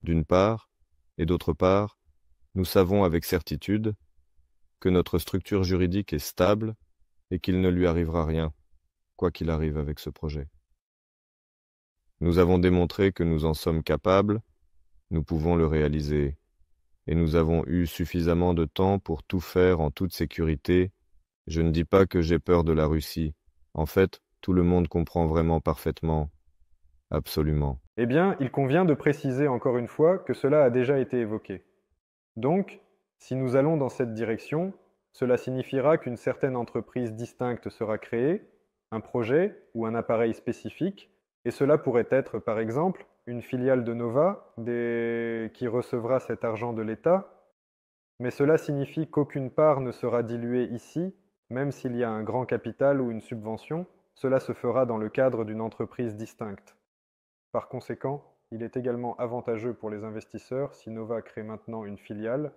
D'une part, et d'autre part, nous savons avec certitude que notre structure juridique est stable et qu'il ne lui arrivera rien, quoi qu'il arrive avec ce projet. Nous avons démontré que nous en sommes capables, nous pouvons le réaliser, et nous avons eu suffisamment de temps pour tout faire en toute sécurité. Je ne dis pas que j'ai peur de la Russie. En fait, tout le monde comprend vraiment parfaitement. Absolument. Eh bien, il convient de préciser encore une fois que cela a déjà été évoqué. Donc, si nous allons dans cette direction, cela signifiera qu'une certaine entreprise distincte sera créée, un projet ou un appareil spécifique, et cela pourrait être, par exemple, une filiale de Nova qui recevra cet argent de l'État, mais cela signifie qu'aucune part ne sera diluée ici, même s'il y a un grand capital ou une subvention, cela se fera dans le cadre d'une entreprise distincte. Par conséquent, il est également avantageux pour les investisseurs si Nova crée maintenant une filiale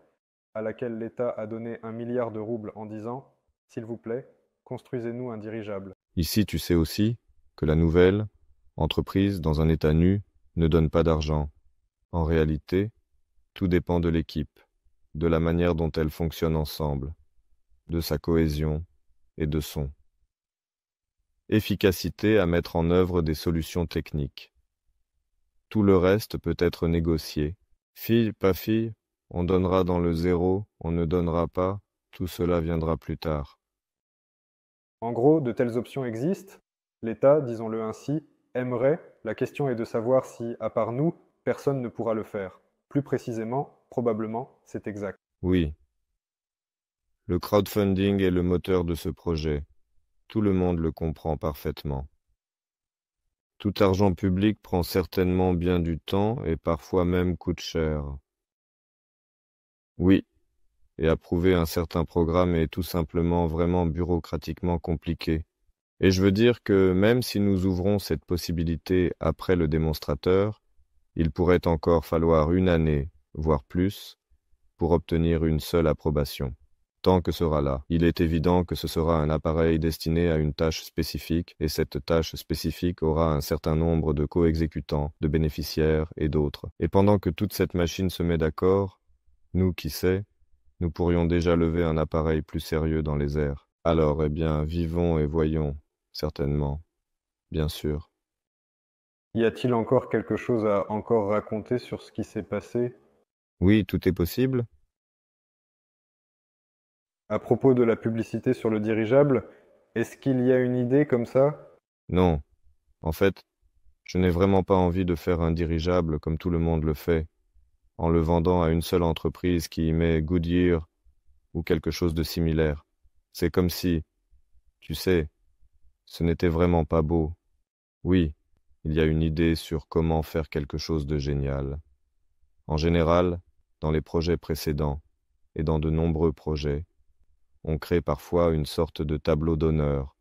à laquelle l'État a donné 1 milliard de roubles en disant « S'il vous plaît, construisez-nous un dirigeable ». Ici, tu sais aussi que la nouvelle entreprise dans un état nu ne donne pas d'argent. En réalité, tout dépend de l'équipe, de la manière dont elle fonctionne ensemble, de sa cohésion et de son efficacité à mettre en œuvre des solutions techniques. Tout le reste peut être négocié. Fille, pas fille, on donnera dans le zéro, on ne donnera pas, tout cela viendra plus tard. En gros, de telles options existent. L'État, disons-le ainsi, aimerait. La question est de savoir si, à part nous, personne ne pourra le faire. Plus précisément, probablement, c'est exact. Oui. Le crowdfunding est le moteur de ce projet. Tout le monde le comprend parfaitement. Tout argent public prend certainement bien du temps et parfois même coûte cher. Oui, et approuver un certain programme est tout simplement vraiment bureaucratiquement compliqué. Et je veux dire que même si nous ouvrons cette possibilité après le démonstrateur, il pourrait encore falloir 1 année, voire plus, pour obtenir une seule approbation. tant que sera là. Il est évident que ce sera un appareil destiné à une tâche spécifique, et cette tâche spécifique aura un certain nombre de co-exécutants, de bénéficiaires et d'autres. Et pendant que toute cette machine se met d'accord, nous, qui sait, nous pourrions déjà lever un appareil plus sérieux dans les airs. Alors, eh bien, vivons et voyons, certainement, bien sûr. Y a-t-il encore quelque chose à encore raconter sur ce qui s'est passé? Oui, tout est possible? À propos de la publicité sur le dirigeable, est-ce qu'il y a une idée comme ça? Non. En fait, je n'ai vraiment pas envie de faire un dirigeable comme tout le monde le fait, en le vendant à une seule entreprise qui y met Goodyear ou quelque chose de similaire. C'est comme si, tu sais, ce n'était vraiment pas beau. Oui, il y a une idée sur comment faire quelque chose de génial. En général, dans les projets précédents, et dans de nombreux projets, on crée parfois une sorte de tableau d'honneur,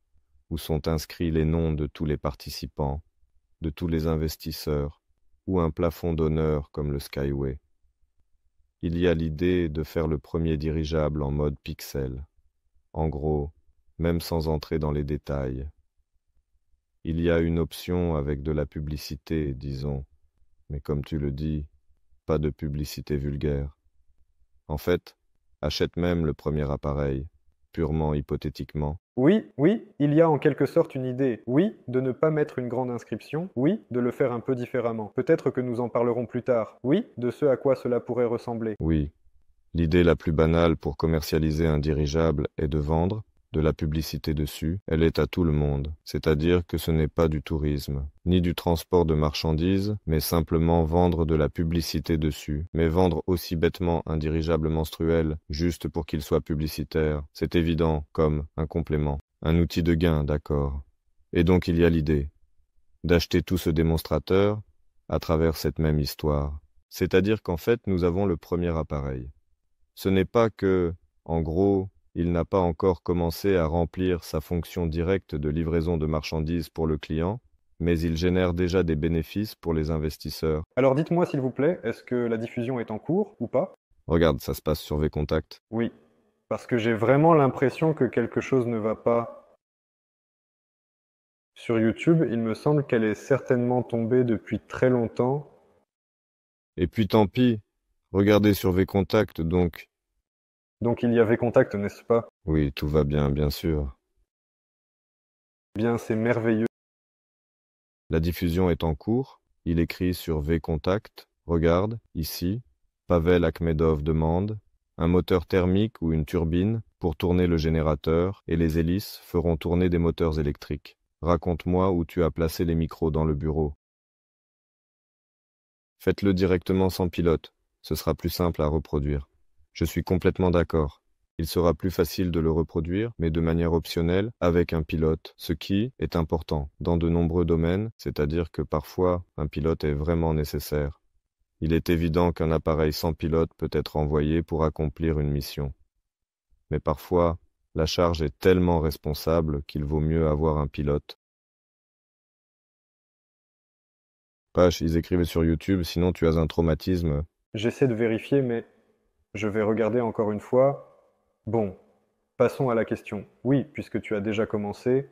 où sont inscrits les noms de tous les participants, de tous les investisseurs, ou un plafond d'honneur comme le Skyway. Il y a l'idée de faire le premier dirigeable en mode pixel. En gros, même sans entrer dans les détails. Il y a une option avec de la publicité, disons, mais comme tu le dis, pas de publicité vulgaire. En fait, achète même le premier appareil, purement hypothétiquement. Oui, il y a en quelque sorte une idée. Oui, de ne pas mettre une grande inscription. Oui, de le faire un peu différemment. Peut-être que nous en parlerons plus tard. Oui, de ce à quoi cela pourrait ressembler. Oui, l'idée la plus banale pour commercialiser un dirigeable est de vendre de la publicité dessus. Elle est à tout le monde, c'est-à-dire que ce n'est pas du tourisme, ni du transport de marchandises, mais simplement vendre de la publicité dessus. Mais vendre aussi bêtement un dirigeable menstruel, juste pour qu'il soit publicitaire, c'est évident comme un complément, un outil de gain, d'accord. Et donc il y a l'idée d'acheter tout ce démonstrateur à travers cette même histoire. C'est-à-dire qu'en fait, nous avons le premier appareil. Ce n'est pas que, en gros, il n'a pas encore commencé à remplir sa fonction directe de livraison de marchandises pour le client, mais il génère déjà des bénéfices pour les investisseurs. Alors dites-moi s'il vous plaît, est-ce que la diffusion est en cours ou pas? Regarde, ça se passe sur VKontakte. Oui, parce que j'ai vraiment l'impression que quelque chose ne va pas. Sur YouTube, il me semble qu'elle est certainement tombée depuis très longtemps. Et puis tant pis, regardez sur VKontakte donc. Donc il y avait contact, n'est-ce pas? Oui, tout va bien, bien sûr. Eh bien, c'est merveilleux. La diffusion est en cours, il écrit sur VKontakte, regarde, ici, Pavel Akhmedov demande, un moteur thermique ou une turbine pour tourner le générateur et les hélices feront tourner des moteurs électriques. Raconte-moi où tu as placé les micros dans le bureau. Faites-le directement sans pilote, ce sera plus simple à reproduire. Je suis complètement d'accord. Il sera plus facile de le reproduire, mais de manière optionnelle, avec un pilote, ce qui est important dans de nombreux domaines, c'est-à-dire que parfois, un pilote est vraiment nécessaire. Il est évident qu'un appareil sans pilote peut être envoyé pour accomplir une mission. Mais parfois, la charge est tellement responsable qu'il vaut mieux avoir un pilote. Pache, ils écrivaient sur YouTube, sinon tu as un traumatisme. J'essaie de vérifier, mais je vais regarder encore une fois. Bon, passons à la question. Oui, puisque tu as déjà commencé.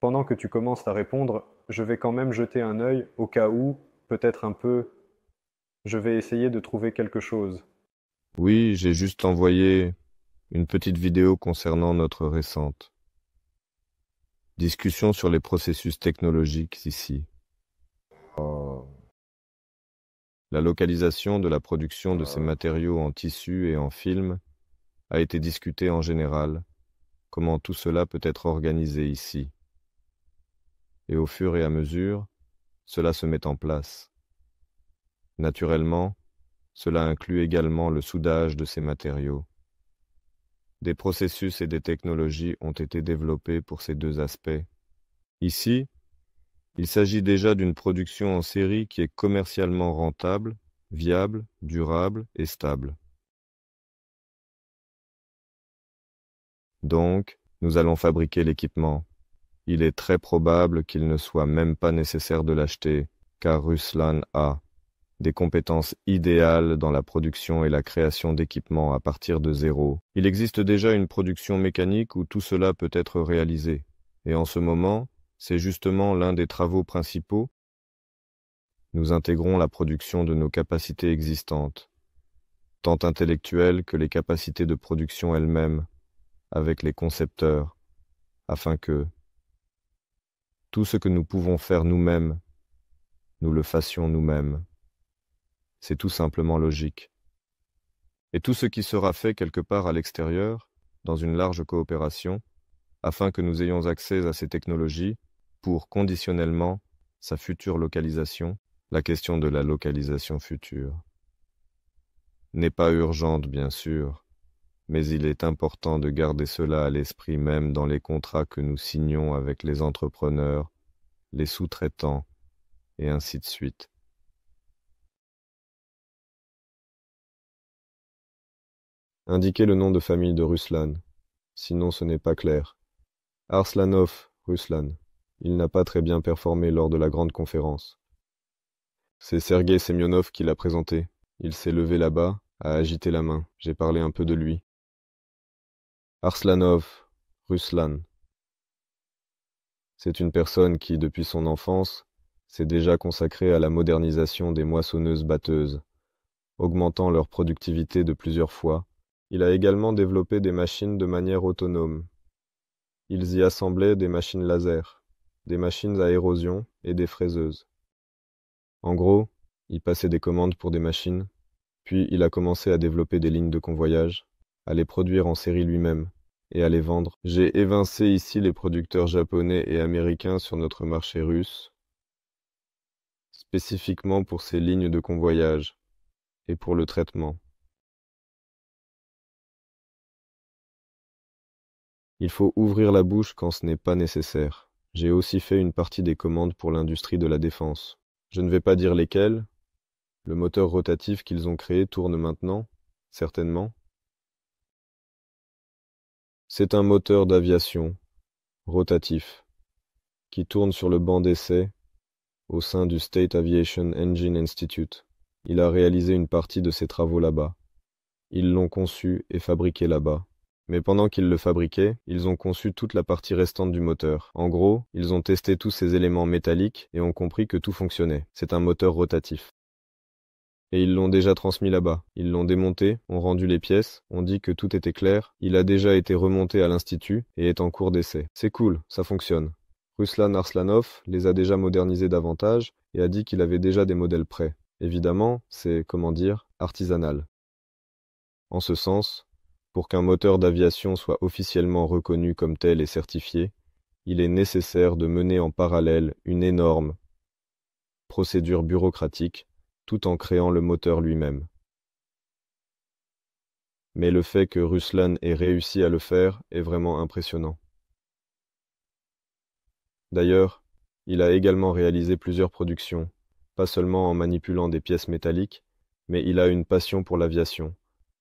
Pendant que tu commences à répondre, je vais quand même jeter un œil au cas où, peut-être un peu. Je vais essayer de trouver quelque chose. Oui, j'ai juste envoyé une petite vidéo concernant notre récente discussion sur les processus technologiques ici. La localisation de la production de ces matériaux en tissu et en film a été discutée en général, comment tout cela peut être organisé ici. Et au fur et à mesure, cela se met en place. Naturellement, cela inclut également le soudage de ces matériaux. Des processus et des technologies ont été développés pour ces deux aspects. Ici, il s'agit déjà d'une production en série qui est commercialement rentable, viable, durable et stable. Donc, nous allons fabriquer l'équipement. Il est très probable qu'il ne soit même pas nécessaire de l'acheter, car Ruslan a, des compétences idéales dans la production et la création d'équipements à partir de zéro. Il existe déjà une production mécanique où tout cela peut être réalisé. Et en ce moment, c'est justement l'un des travaux principaux. Nous intégrons la production de nos capacités existantes, tant intellectuelles que les capacités de production elles-mêmes, avec les concepteurs, afin que tout ce que nous pouvons faire nous-mêmes, nous le fassions nous-mêmes. C'est tout simplement logique. Et tout ce qui sera fait quelque part à l'extérieur, dans une large coopération, afin que nous ayons accès à ces technologies, pour conditionnellement sa future localisation, la question de la localisation future n'est pas urgente, bien sûr, mais il est important de garder cela à l'esprit même dans les contrats que nous signons avec les entrepreneurs, les sous-traitants, et ainsi de suite. Indiquez le nom de famille de Ruslan, sinon ce n'est pas clair. Arslanov, Ruslan. Il n'a pas très bien performé lors de la grande conférence. C'est Sergei Semyonov qui l'a présenté. Il s'est levé là-bas, a agité la main. J'ai parlé un peu de lui. Arslanov, Ruslan. C'est une personne qui, depuis son enfance, s'est déjà consacrée à la modernisation des moissonneuses-batteuses, augmentant leur productivité de plusieurs fois. Il a également développé des machines de manière autonome. Ils y assemblaient des machines laser, des machines à érosion et des fraiseuses. En gros, il passait des commandes pour des machines, puis il a commencé à développer des lignes de convoyage, à les produire en série lui-même et à les vendre. J'ai évincé ici les producteurs japonais et américains sur notre marché russe, spécifiquement pour ces lignes de convoyage et pour le traitement. Il faut ouvrir la bouche quand ce n'est pas nécessaire. J'ai aussi fait une partie des commandes pour l'industrie de la défense. Je ne vais pas dire lesquelles. Le moteur rotatif qu'ils ont créé tourne maintenant, certainement. C'est un moteur d'aviation, rotatif, qui tourne sur le banc d'essai au sein du State Aviation Engine Institute. Il a réalisé une partie de ses travaux là-bas. Ils l'ont conçu et fabriqué là-bas. Mais pendant qu'ils le fabriquaient, ils ont conçu toute la partie restante du moteur. En gros, ils ont testé tous ces éléments métalliques et ont compris que tout fonctionnait. C'est un moteur rotatif. Et ils l'ont déjà transmis là-bas. Ils l'ont démonté, ont rendu les pièces, ont dit que tout était clair. Il a déjà été remonté à l'institut et est en cours d'essai. C'est cool, ça fonctionne. Ruslan Arslanov les a déjà modernisés davantage et a dit qu'il avait déjà des modèles prêts. Évidemment, c'est, comment dire, artisanal. En ce sens, pour qu'un moteur d'aviation soit officiellement reconnu comme tel et certifié, il est nécessaire de mener en parallèle une énorme procédure bureaucratique, tout en créant le moteur lui-même. Mais le fait que Ruslan ait réussi à le faire est vraiment impressionnant. D'ailleurs, il a également réalisé plusieurs productions, pas seulement en manipulant des pièces métalliques, mais il a une passion pour l'aviation,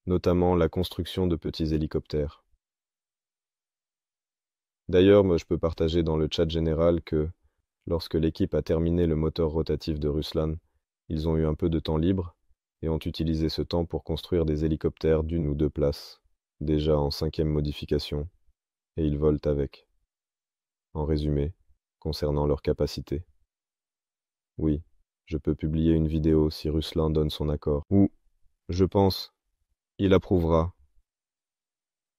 notamment la construction de petits hélicoptères. D'ailleurs, moi je peux partager dans le chat général que, lorsque l'équipe a terminé le moteur rotatif de Ruslan, ils ont eu un peu de temps libre et ont utilisé ce temps pour construire des hélicoptères d'1 ou 2 places, déjà en 5e modification, et ils volent avec. En résumé, concernant leur capacité. Oui, je peux publier une vidéo si Ruslan donne son accord. Ou, je pense, il approuvera.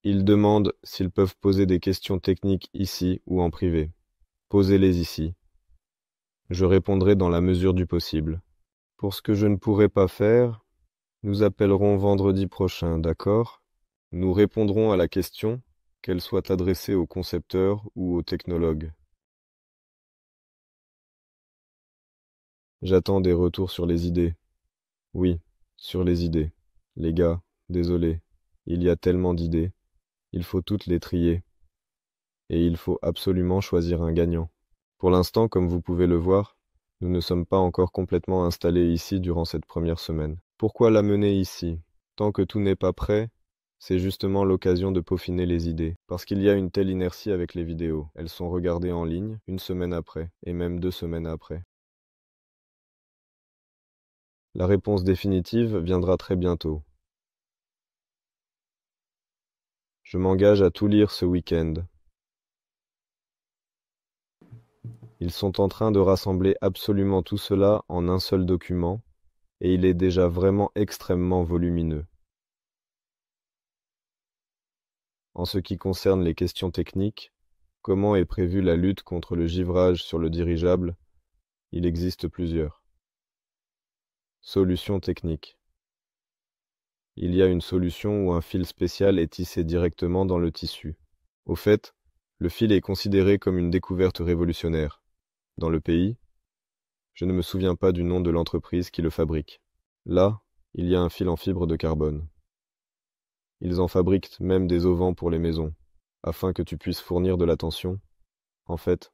Il demande s'ils peuvent poser des questions techniques ici ou en privé. Posez-les ici. Je répondrai dans la mesure du possible. Pour ce que je ne pourrai pas faire, nous appellerons vendredi prochain, d'accord? Nous répondrons à la question, qu'elle soit adressée aux concepteurs ou aux technologues. J'attends des retours sur les idées. Oui, sur les idées. Les gars, désolé, il y a tellement d'idées. Il faut toutes les trier. Et il faut absolument choisir un gagnant. Pour l'instant, comme vous pouvez le voir, nous ne sommes pas encore complètement installés ici durant cette première semaine. Pourquoi l'amener ici? Tant que tout n'est pas prêt, c'est justement l'occasion de peaufiner les idées. Parce qu'il y a une telle inertie avec les vidéos. Elles sont regardées en ligne 1 semaine après, et même 2 semaines après. La réponse définitive viendra très bientôt. Je m'engage à tout lire ce week-end. Ils sont en train de rassembler absolument tout cela en un seul document, et il est déjà vraiment extrêmement volumineux. En ce qui concerne les questions techniques, comment est prévue la lutte contre le givrage sur le dirigeable? Il existe plusieurs solutions techniques. Il y a une solution où un fil spécial est tissé directement dans le tissu. Au fait, le fil est considéré comme une découverte révolutionnaire. Dans le pays, je ne me souviens pas du nom de l'entreprise qui le fabrique. Là, il y a un fil en fibre de carbone. Ils en fabriquent même des auvents pour les maisons, afin que tu puisses fournir de la tension. En fait,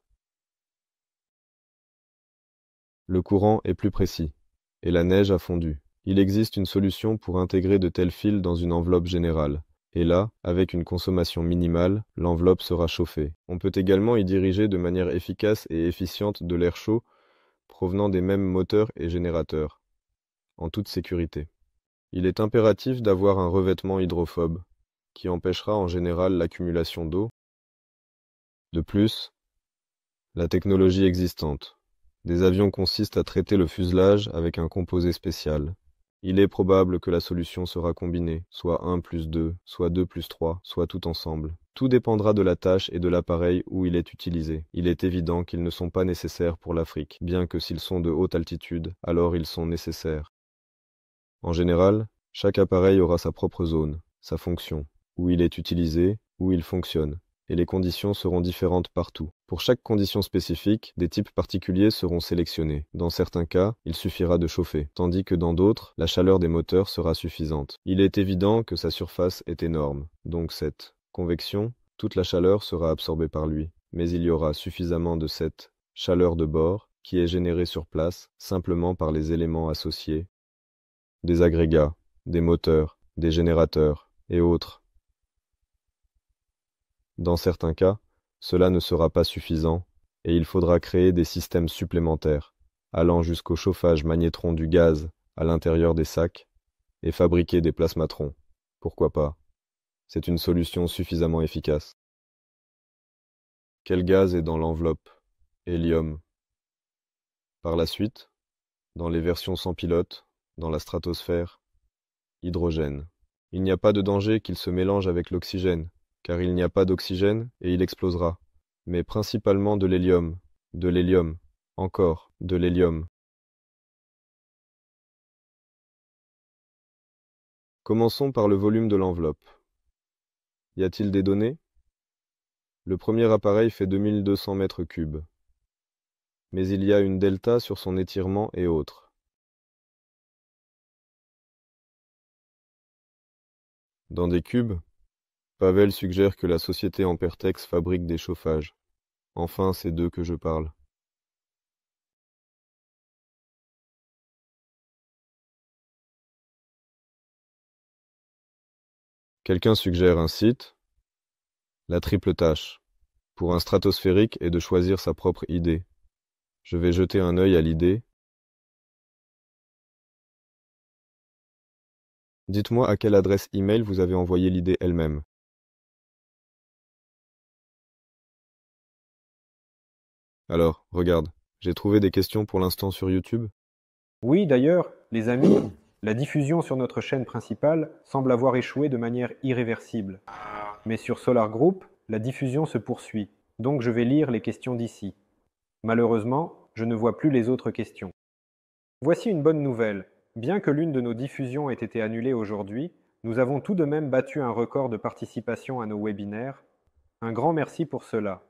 le courant est plus précis, et la neige a fondu. Il existe une solution pour intégrer de tels fils dans une enveloppe générale. Et là, avec une consommation minimale, l'enveloppe sera chauffée. On peut également y diriger de manière efficace et efficiente de l'air chaud provenant des mêmes moteurs et générateurs, en toute sécurité. Il est impératif d'avoir un revêtement hydrophobe, qui empêchera en général l'accumulation d'eau. De plus, la technologie existante. Des avions consistent à traiter le fuselage avec un composé spécial. Il est probable que la solution sera combinée, soit 1 plus 2, soit 2 plus 3, soit tout ensemble. Tout dépendra de la tâche et de l'appareil où il est utilisé. Il est évident qu'ils ne sont pas nécessaires pour l'Afrique, bien que s'ils sont de haute altitude, alors ils sont nécessaires. En général, chaque appareil aura sa propre zone, sa fonction, où il est utilisé, où il fonctionne, et les conditions seront différentes partout. Pour chaque condition spécifique, des types particuliers seront sélectionnés. Dans certains cas, il suffira de chauffer, tandis que dans d'autres, la chaleur des moteurs sera suffisante. Il est évident que sa surface est énorme, donc cette convection, toute la chaleur sera absorbée par lui, mais il y aura suffisamment de cette chaleur de bord qui est générée sur place simplement par les éléments associés, des agrégats, des moteurs, des générateurs et autres. Dans certains cas, cela ne sera pas suffisant et il faudra créer des systèmes supplémentaires, allant jusqu'au chauffage magnétron du gaz à l'intérieur des sacs et fabriquer des plasmatrons. Pourquoi pas? C'est une solution suffisamment efficace. Quel gaz est dans l'enveloppe? Hélium. Par la suite, dans les versions sans pilote, dans la stratosphère, hydrogène. Il n'y a pas de danger qu'il se mélange avec l'oxygène, car il n'y a pas d'oxygène et il explosera, mais principalement de l'hélium, encore de l'hélium. Commençons par le volume de l'enveloppe. Y a-t-il des données? Le premier appareil fait 2200 mètres cubes, mais il y a une delta sur son étirement et autres. Dans des cubes, Pavel suggère que la société Ampertex fabrique des chauffages. Enfin, c'est d'eux que je parle. Quelqu'un suggère un site, la triple tâche, pour un stratosphérique est de choisir sa propre idée. Je vais jeter un œil à l'idée. Dites-moi à quelle adresse email vous avez envoyé l'idée elle-même. Alors, regarde, j'ai trouvé des questions pour l'instant sur YouTube. Oui, d'ailleurs, les amis, la diffusion sur notre chaîne principale semble avoir échoué de manière irréversible. Mais sur Solar Group, la diffusion se poursuit, donc je vais lire les questions d'ici. Malheureusement, je ne vois plus les autres questions. Voici une bonne nouvelle. Bien que l'une de nos diffusions ait été annulée aujourd'hui, nous avons tout de même battu un record de participation à nos webinaires. Un grand merci pour cela.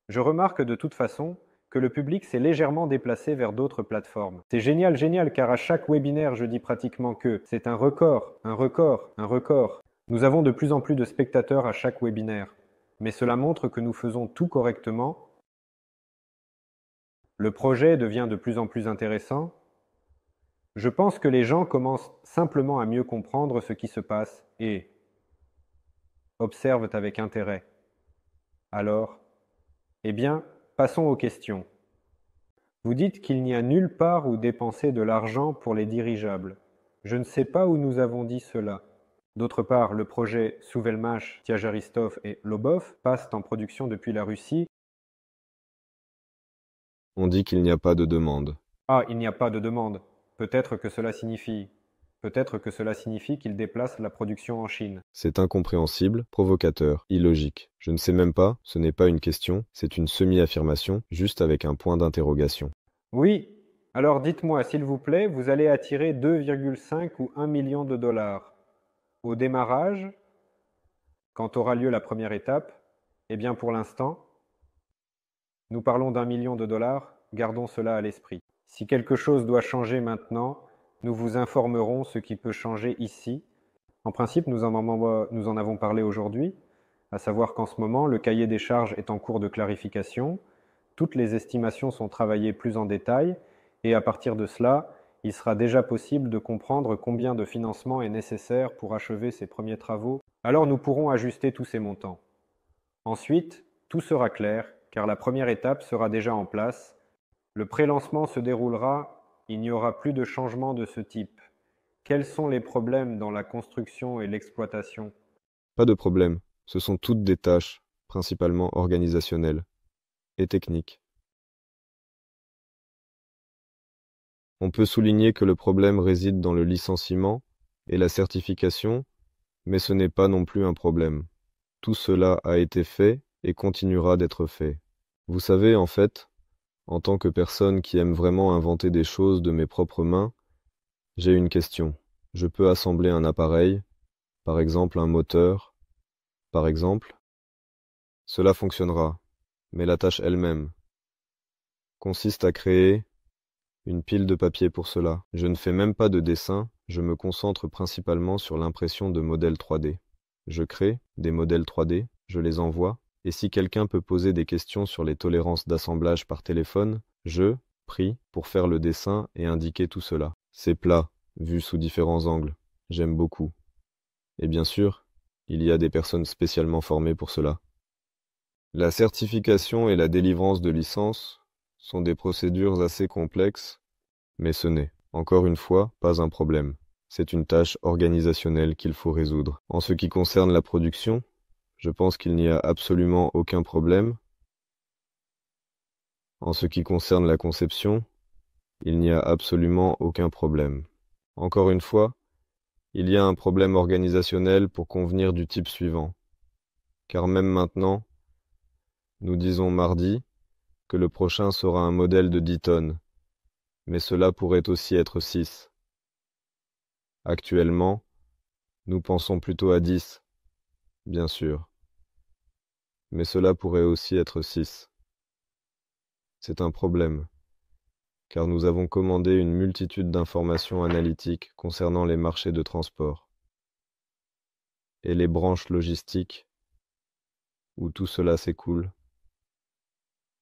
Je remarque de toute façon que le public s'est légèrement déplacé vers d'autres plateformes. C'est génial, génial, car à chaque webinaire, je dis pratiquement que c'est un record, un record, un record. Nous avons de plus en plus de spectateurs à chaque webinaire. Mais cela montre que nous faisons tout correctement. Le projet devient de plus en plus intéressant. Je pense que les gens commencent simplement à mieux comprendre ce qui se passe et observent avec intérêt. Alors, eh bien, passons aux questions. Vous dites qu'il n'y a nulle part où dépenser de l'argent pour les dirigeables. Je ne sais pas où nous avons dit cela. D'autre part, le projet Souvelmash, Tiajaristov et Lobov passe en production depuis la Russie. On dit qu'il n'y a pas de demande. Ah, il n'y a pas de demande. Peut-être que cela signifie qu'il déplace la production en Chine. C'est incompréhensible, provocateur, illogique. Je ne sais même pas, ce n'est pas une question, c'est une semi-affirmation, juste avec un point d'interrogation. Oui, alors dites-moi, s'il vous plaît, vous allez attirer 2,5 ou 1 million de dollars. Au démarrage, quand aura lieu la première étape, eh bien pour l'instant, nous parlons d'1 million de dollars, gardons cela à l'esprit. Si quelque chose doit changer maintenant, nous vous informerons ce qui peut changer ici. En principe, nous en avons parlé aujourd'hui, à savoir qu'en ce moment, le cahier des charges est en cours de clarification, toutes les estimations sont travaillées plus en détail, et à partir de cela, il sera déjà possible de comprendre combien de financement est nécessaire pour achever ces premiers travaux. Alors nous pourrons ajuster tous ces montants. Ensuite, tout sera clair, car la première étape sera déjà en place. Le pré-lancement se déroulera, il n'y aura plus de changement de ce type. Quels sont les problèmes dans la construction et l'exploitation? Pas de problème, ce sont toutes des tâches, principalement organisationnelles et techniques. On peut souligner que le problème réside dans le licenciement et la certification, mais ce n'est pas non plus un problème. Tout cela a été fait et continuera d'être fait. Vous savez, en fait, en tant que personne qui aime vraiment inventer des choses de mes propres mains, j'ai une question. Je peux assembler un appareil, par exemple un moteur, par exemple. Cela fonctionnera, mais la tâche elle-même consiste à créer une pile de papier pour cela. Je ne fais même pas de dessin, je me concentre principalement sur l'impression de modèles 3D. Je crée des modèles 3D, je les envoie, et si quelqu'un peut poser des questions sur les tolérances d'assemblage par téléphone, je prie pour faire le dessin et indiquer tout cela. C'est plat, vu sous différents angles. J'aime beaucoup. Et bien sûr, il y a des personnes spécialement formées pour cela. La certification et la délivrance de licences sont des procédures assez complexes, mais ce n'est, encore une fois, pas un problème. C'est une tâche organisationnelle qu'il faut résoudre. En ce qui concerne la production, je pense qu'il n'y a absolument aucun problème. En ce qui concerne la conception, il n'y a absolument aucun problème. Encore une fois, il y a un problème organisationnel pour convenir du type suivant. Car même maintenant, nous disons mardi que le prochain sera un modèle de 10 tonnes, mais cela pourrait aussi être 6. Actuellement, nous pensons plutôt à 10, bien sûr, mais cela pourrait aussi être 6. C'est un problème, car nous avons commandé une multitude d'informations analytiques concernant les marchés de transport et les branches logistiques où tout cela s'écoule,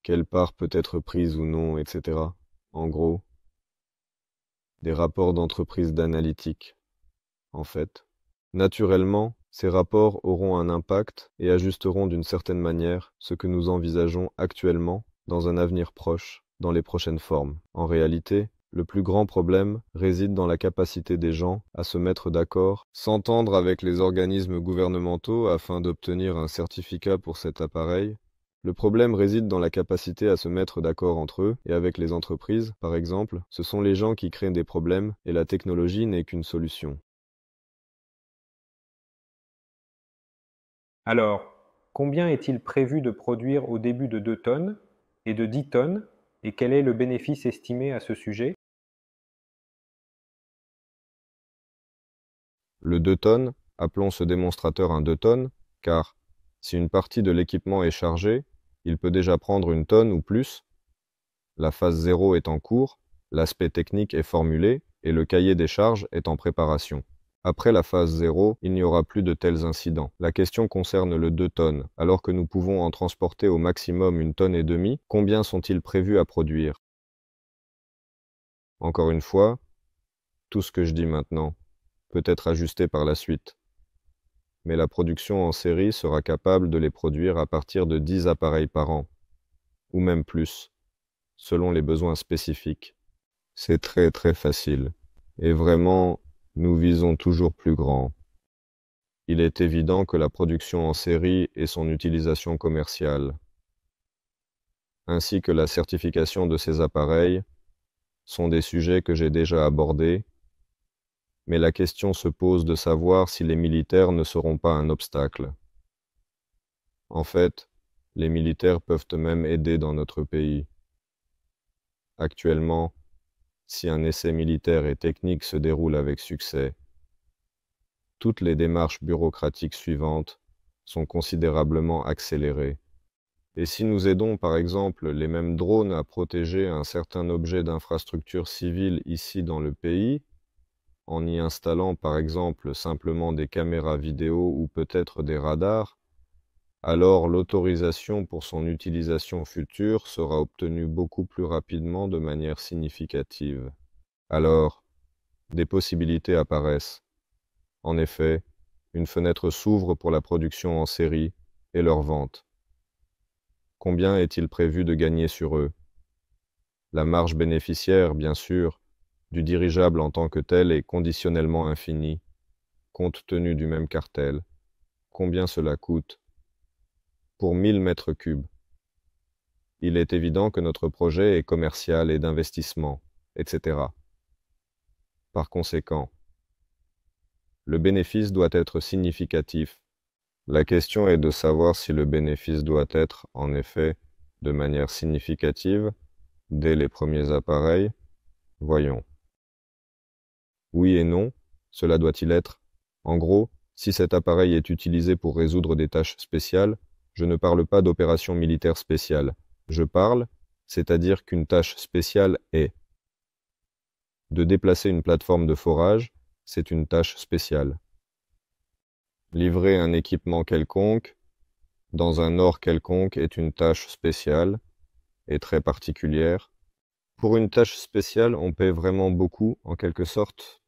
quelle part peut être prise ou non, etc. En gros, des rapports d'entreprise d'analytique, en fait. Naturellement, ces rapports auront un impact et ajusteront d'une certaine manière ce que nous envisageons actuellement dans un avenir proche, dans les prochaines formes. En réalité, le plus grand problème réside dans la capacité des gens à se mettre d'accord, s'entendre avec les organismes gouvernementaux afin d'obtenir un certificat pour cet appareil. Le problème réside dans la capacité à se mettre d'accord entre eux et avec les entreprises, par exemple. Ce sont les gens qui créent des problèmes et la technologie n'est qu'une solution. Alors, combien est-il prévu de produire au début de 2 tonnes et de 10 tonnes, et quel est le bénéfice estimé à ce sujet? Le 2 tonnes, appelons ce démonstrateur un 2 tonnes, car si une partie de l'équipement est chargée, il peut déjà prendre 1 tonne ou plus. La phase 0 est en cours, l'aspect technique est formulé et le cahier des charges est en préparation. Après la phase 0, il n'y aura plus de tels incidents. La question concerne le 2 tonnes. Alors que nous pouvons en transporter au maximum 1,5 tonnes, combien sont-ils prévus à produire? Encore une fois, tout ce que je dis maintenant peut être ajusté par la suite. Mais la production en série sera capable de les produire à partir de 10 appareils par an, ou même plus. selon les besoins spécifiques. C'est très très facile. Et vraiment, nous visons toujours plus grand. Il est évident que la production en série et son utilisation commerciale, ainsi que la certification de ces appareils, sont des sujets que j'ai déjà abordés, mais la question se pose de savoir si les militaires ne seront pas un obstacle. En fait, les militaires peuvent eux-mêmes aider dans notre pays. Actuellement, si un essai militaire et technique se déroule avec succès, toutes les démarches bureaucratiques suivantes sont considérablement accélérées. Et si nous aidons par exemple les mêmes drones à protéger un certain objet d'infrastructure civile ici dans le pays, en y installant par exemple simplement des caméras vidéo ou peut-être des radars, alors l'autorisation pour son utilisation future sera obtenue beaucoup plus rapidement de manière significative. Alors, des possibilités apparaissent. En effet, une fenêtre s'ouvre pour la production en série et leur vente. Combien est-il prévu de gagner sur eux? La marge bénéficiaire, bien sûr, du dirigeable en tant que tel est conditionnellement infinie, compte tenu du même cartel. Combien cela coûte? Pour 1000 mètres cubes. Il est évident que notre projet est commercial et d'investissement, etc. Par conséquent, le bénéfice doit être significatif. La question est de savoir si le bénéfice doit être, en effet, de manière significative, dès les premiers appareils. Voyons. Oui et non, cela doit-il être? En gros, si cet appareil est utilisé pour résoudre des tâches spéciales, je ne parle pas d'opération militaire spéciale. Je parle, c'est-à-dire qu'une tâche spéciale est. De déplacer une plateforme de forage, c'est une tâche spéciale. Livrer un équipement quelconque, dans un ordre quelconque, est une tâche spéciale et très particulière. Pour une tâche spéciale, on paie vraiment beaucoup, en quelque sorte,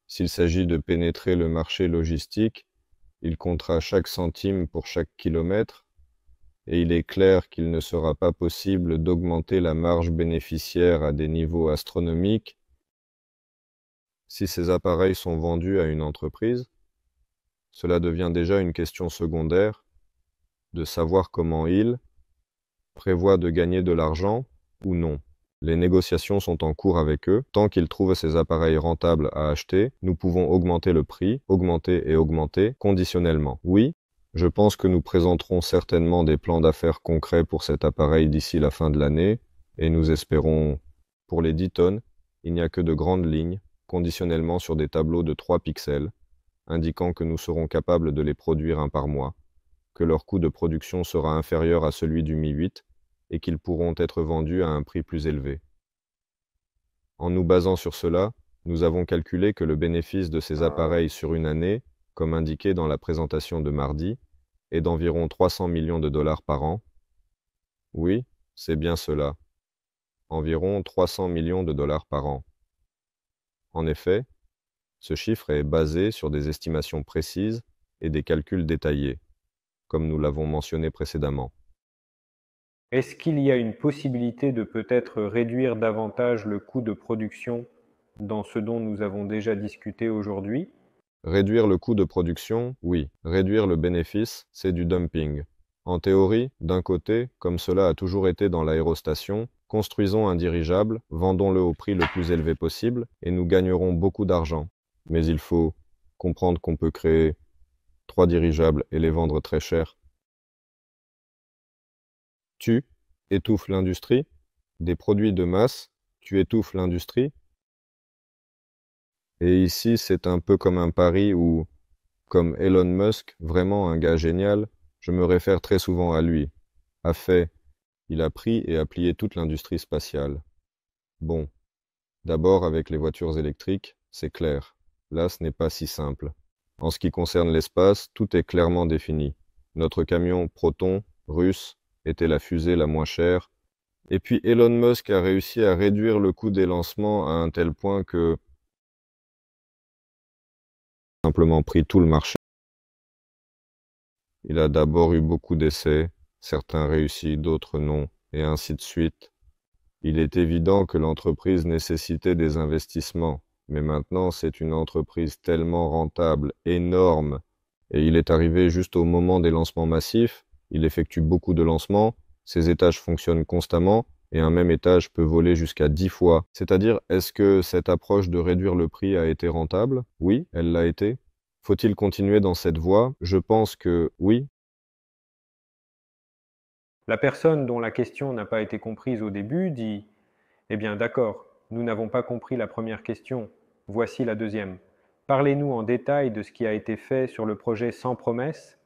s'il s'agit de pénétrer le marché logistique, il comptera chaque centime pour chaque kilomètre, et il est clair qu'il ne sera pas possible d'augmenter la marge bénéficiaire à des niveaux astronomiques si ces appareils sont vendus à une entreprise. Cela devient déjà une question secondaire de savoir comment il prévoit de gagner de l'argent ou non. Les négociations sont en cours avec eux. Tant qu'ils trouvent ces appareils rentables à acheter, nous pouvons augmenter le prix, augmenter et augmenter conditionnellement. Oui, je pense que nous présenterons certainement des plans d'affaires concrets pour cet appareil d'ici la fin de l'année, et nous espérons, pour les 10 tonnes, il n'y a que de grandes lignes, conditionnellement sur des tableaux de 3 pixels, indiquant que nous serons capables de les produire un par mois, que leur coût de production sera inférieur à celui du Mi 8, et qu'ils pourront être vendus à un prix plus élevé. En nous basant sur cela, nous avons calculé que le bénéfice de ces appareils sur une année, comme indiqué dans la présentation de mardi, est d'environ 300 millions de dollars par an. Oui, c'est bien cela. Environ 300 millions de dollars par an. En effet, ce chiffre est basé sur des estimations précises et des calculs détaillés, comme nous l'avons mentionné précédemment. Est-ce qu'il y a une possibilité de peut-être réduire davantage le coût de production dans ce dont nous avons déjà discuté aujourd'hui? Réduire le coût de production, oui. Réduire le bénéfice, c'est du dumping. En théorie, d'un côté, comme cela a toujours été dans l'aérostation, construisons un dirigeable, vendons-le au prix le plus élevé possible, et nous gagnerons beaucoup d'argent. Mais il faut comprendre qu'on peut créer 3 dirigeables et les vendre très cher. Tu étouffes l'industrie, des produits de masse, tu étouffes l'industrie. Et ici, c'est un peu comme un pari où, comme Elon Musk, vraiment un gars génial, je me réfère très souvent à lui, a fait, il a pris et a plié toute l'industrie spatiale. Bon, d'abord avec les voitures électriques, c'est clair. Là, ce n'est pas si simple. En ce qui concerne l'espace, tout est clairement défini. Notre camion Proton, russe, était la fusée la moins chère. Et puis Elon Musk a réussi à réduire le coût des lancements à un tel point que simplement pris tout le marché. Il a d'abord eu beaucoup d'essais, certains réussis, d'autres non. et ainsi de suite. Il est évident que l'entreprise nécessitait des investissements, mais maintenant c'est une entreprise tellement rentable, énorme, et il est arrivé juste au moment des lancements massifs, il effectue beaucoup de lancements, ses étages fonctionnent constamment, et un même étage peut voler jusqu'à 10 fois. C'est-à-dire, est-ce que cette approche de réduire le prix a été rentable? Oui, elle l'a été. Faut-il continuer dans cette voie? Je pense que oui. La personne dont la question n'a pas été comprise au début dit « Eh bien d'accord, nous n'avons pas compris la première question, voici la deuxième. Parlez-nous en détail de ce qui a été fait sur le projet sans promesse.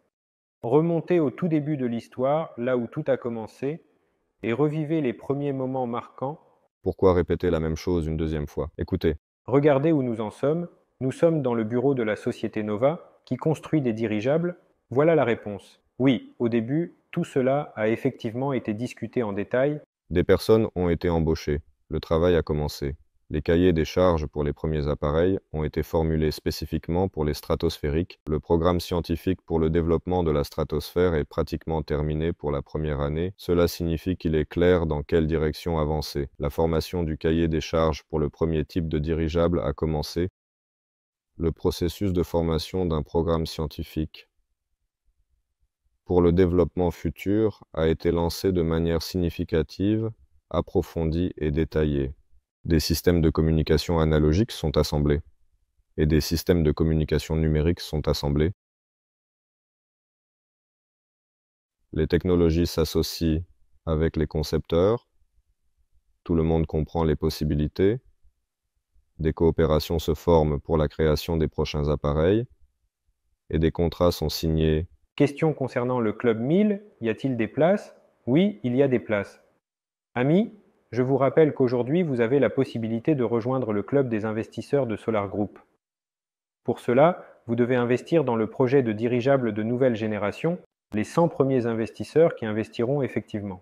Remontez au tout début de l'histoire, là où tout a commencé, et revivez les premiers moments marquants. Pourquoi répéter la même chose une deuxième fois? Écoutez, Regardez où nous en sommes. Nous sommes dans le bureau de la société Nova, qui construit des dirigeables. Voilà la réponse. Oui, au début, tout cela a effectivement été discuté en détail. des personnes ont été embauchées. Le travail a commencé. Les cahiers des charges pour les premiers appareils ont été formulés spécifiquement pour les stratosphériques. Le programme scientifique pour le développement de la stratosphère est pratiquement terminé pour la première année. Cela signifie qu'il est clair dans quelle direction avancer. La formation du cahier des charges pour le premier type de dirigeable a commencé. Le processus de formation d'un programme scientifique pour le développement futur a été lancé de manière significative, approfondie et détaillée. Des systèmes de communication analogiques sont assemblés et des systèmes de communication numérique sont assemblés. Les technologies s'associent avec les concepteurs, tout le monde comprend les possibilités, des coopérations se forment pour la création des prochains appareils et des contrats sont signés. Question concernant le Club 1000, y a-t-il des places? Oui, il y a des places. Amis, je vous rappelle qu'aujourd'hui, vous avez la possibilité de rejoindre le club des investisseurs de Solar Group. Pour cela, vous devez investir dans le projet de dirigeable de nouvelle génération, les 100 premiers investisseurs qui investiront effectivement.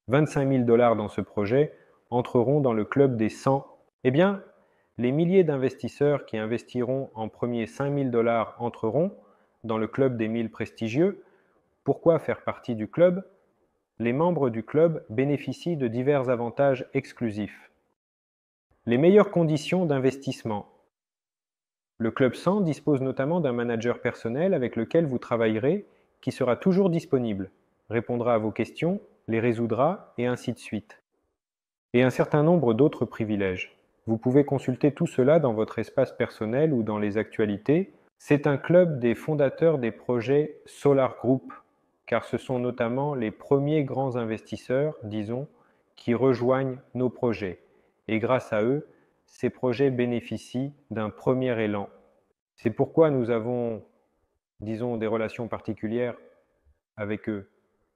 25 000 $ dans ce projet entreront dans le club des 100. Eh bien, les milliers d'investisseurs qui investiront en premier 5 000 $ entreront dans le club des 1000 prestigieux. Pourquoi faire partie du club? Les membres du club bénéficient de divers avantages exclusifs. Les meilleures conditions d'investissement. Le Club 100 dispose notamment d'un manager personnel avec lequel vous travaillerez, qui sera toujours disponible, répondra à vos questions, les résoudra, et ainsi de suite. Et un certain nombre d'autres privilèges. Vous pouvez consulter tout cela dans votre espace personnel ou dans les actualités. C'est un club des fondateurs des projets Solar Group, car ce sont notamment les premiers grands investisseurs, disons, qui rejoignent nos projets. Et grâce à eux, ces projets bénéficient d'un premier élan. C'est pourquoi nous avons, disons, des relations particulières avec eux.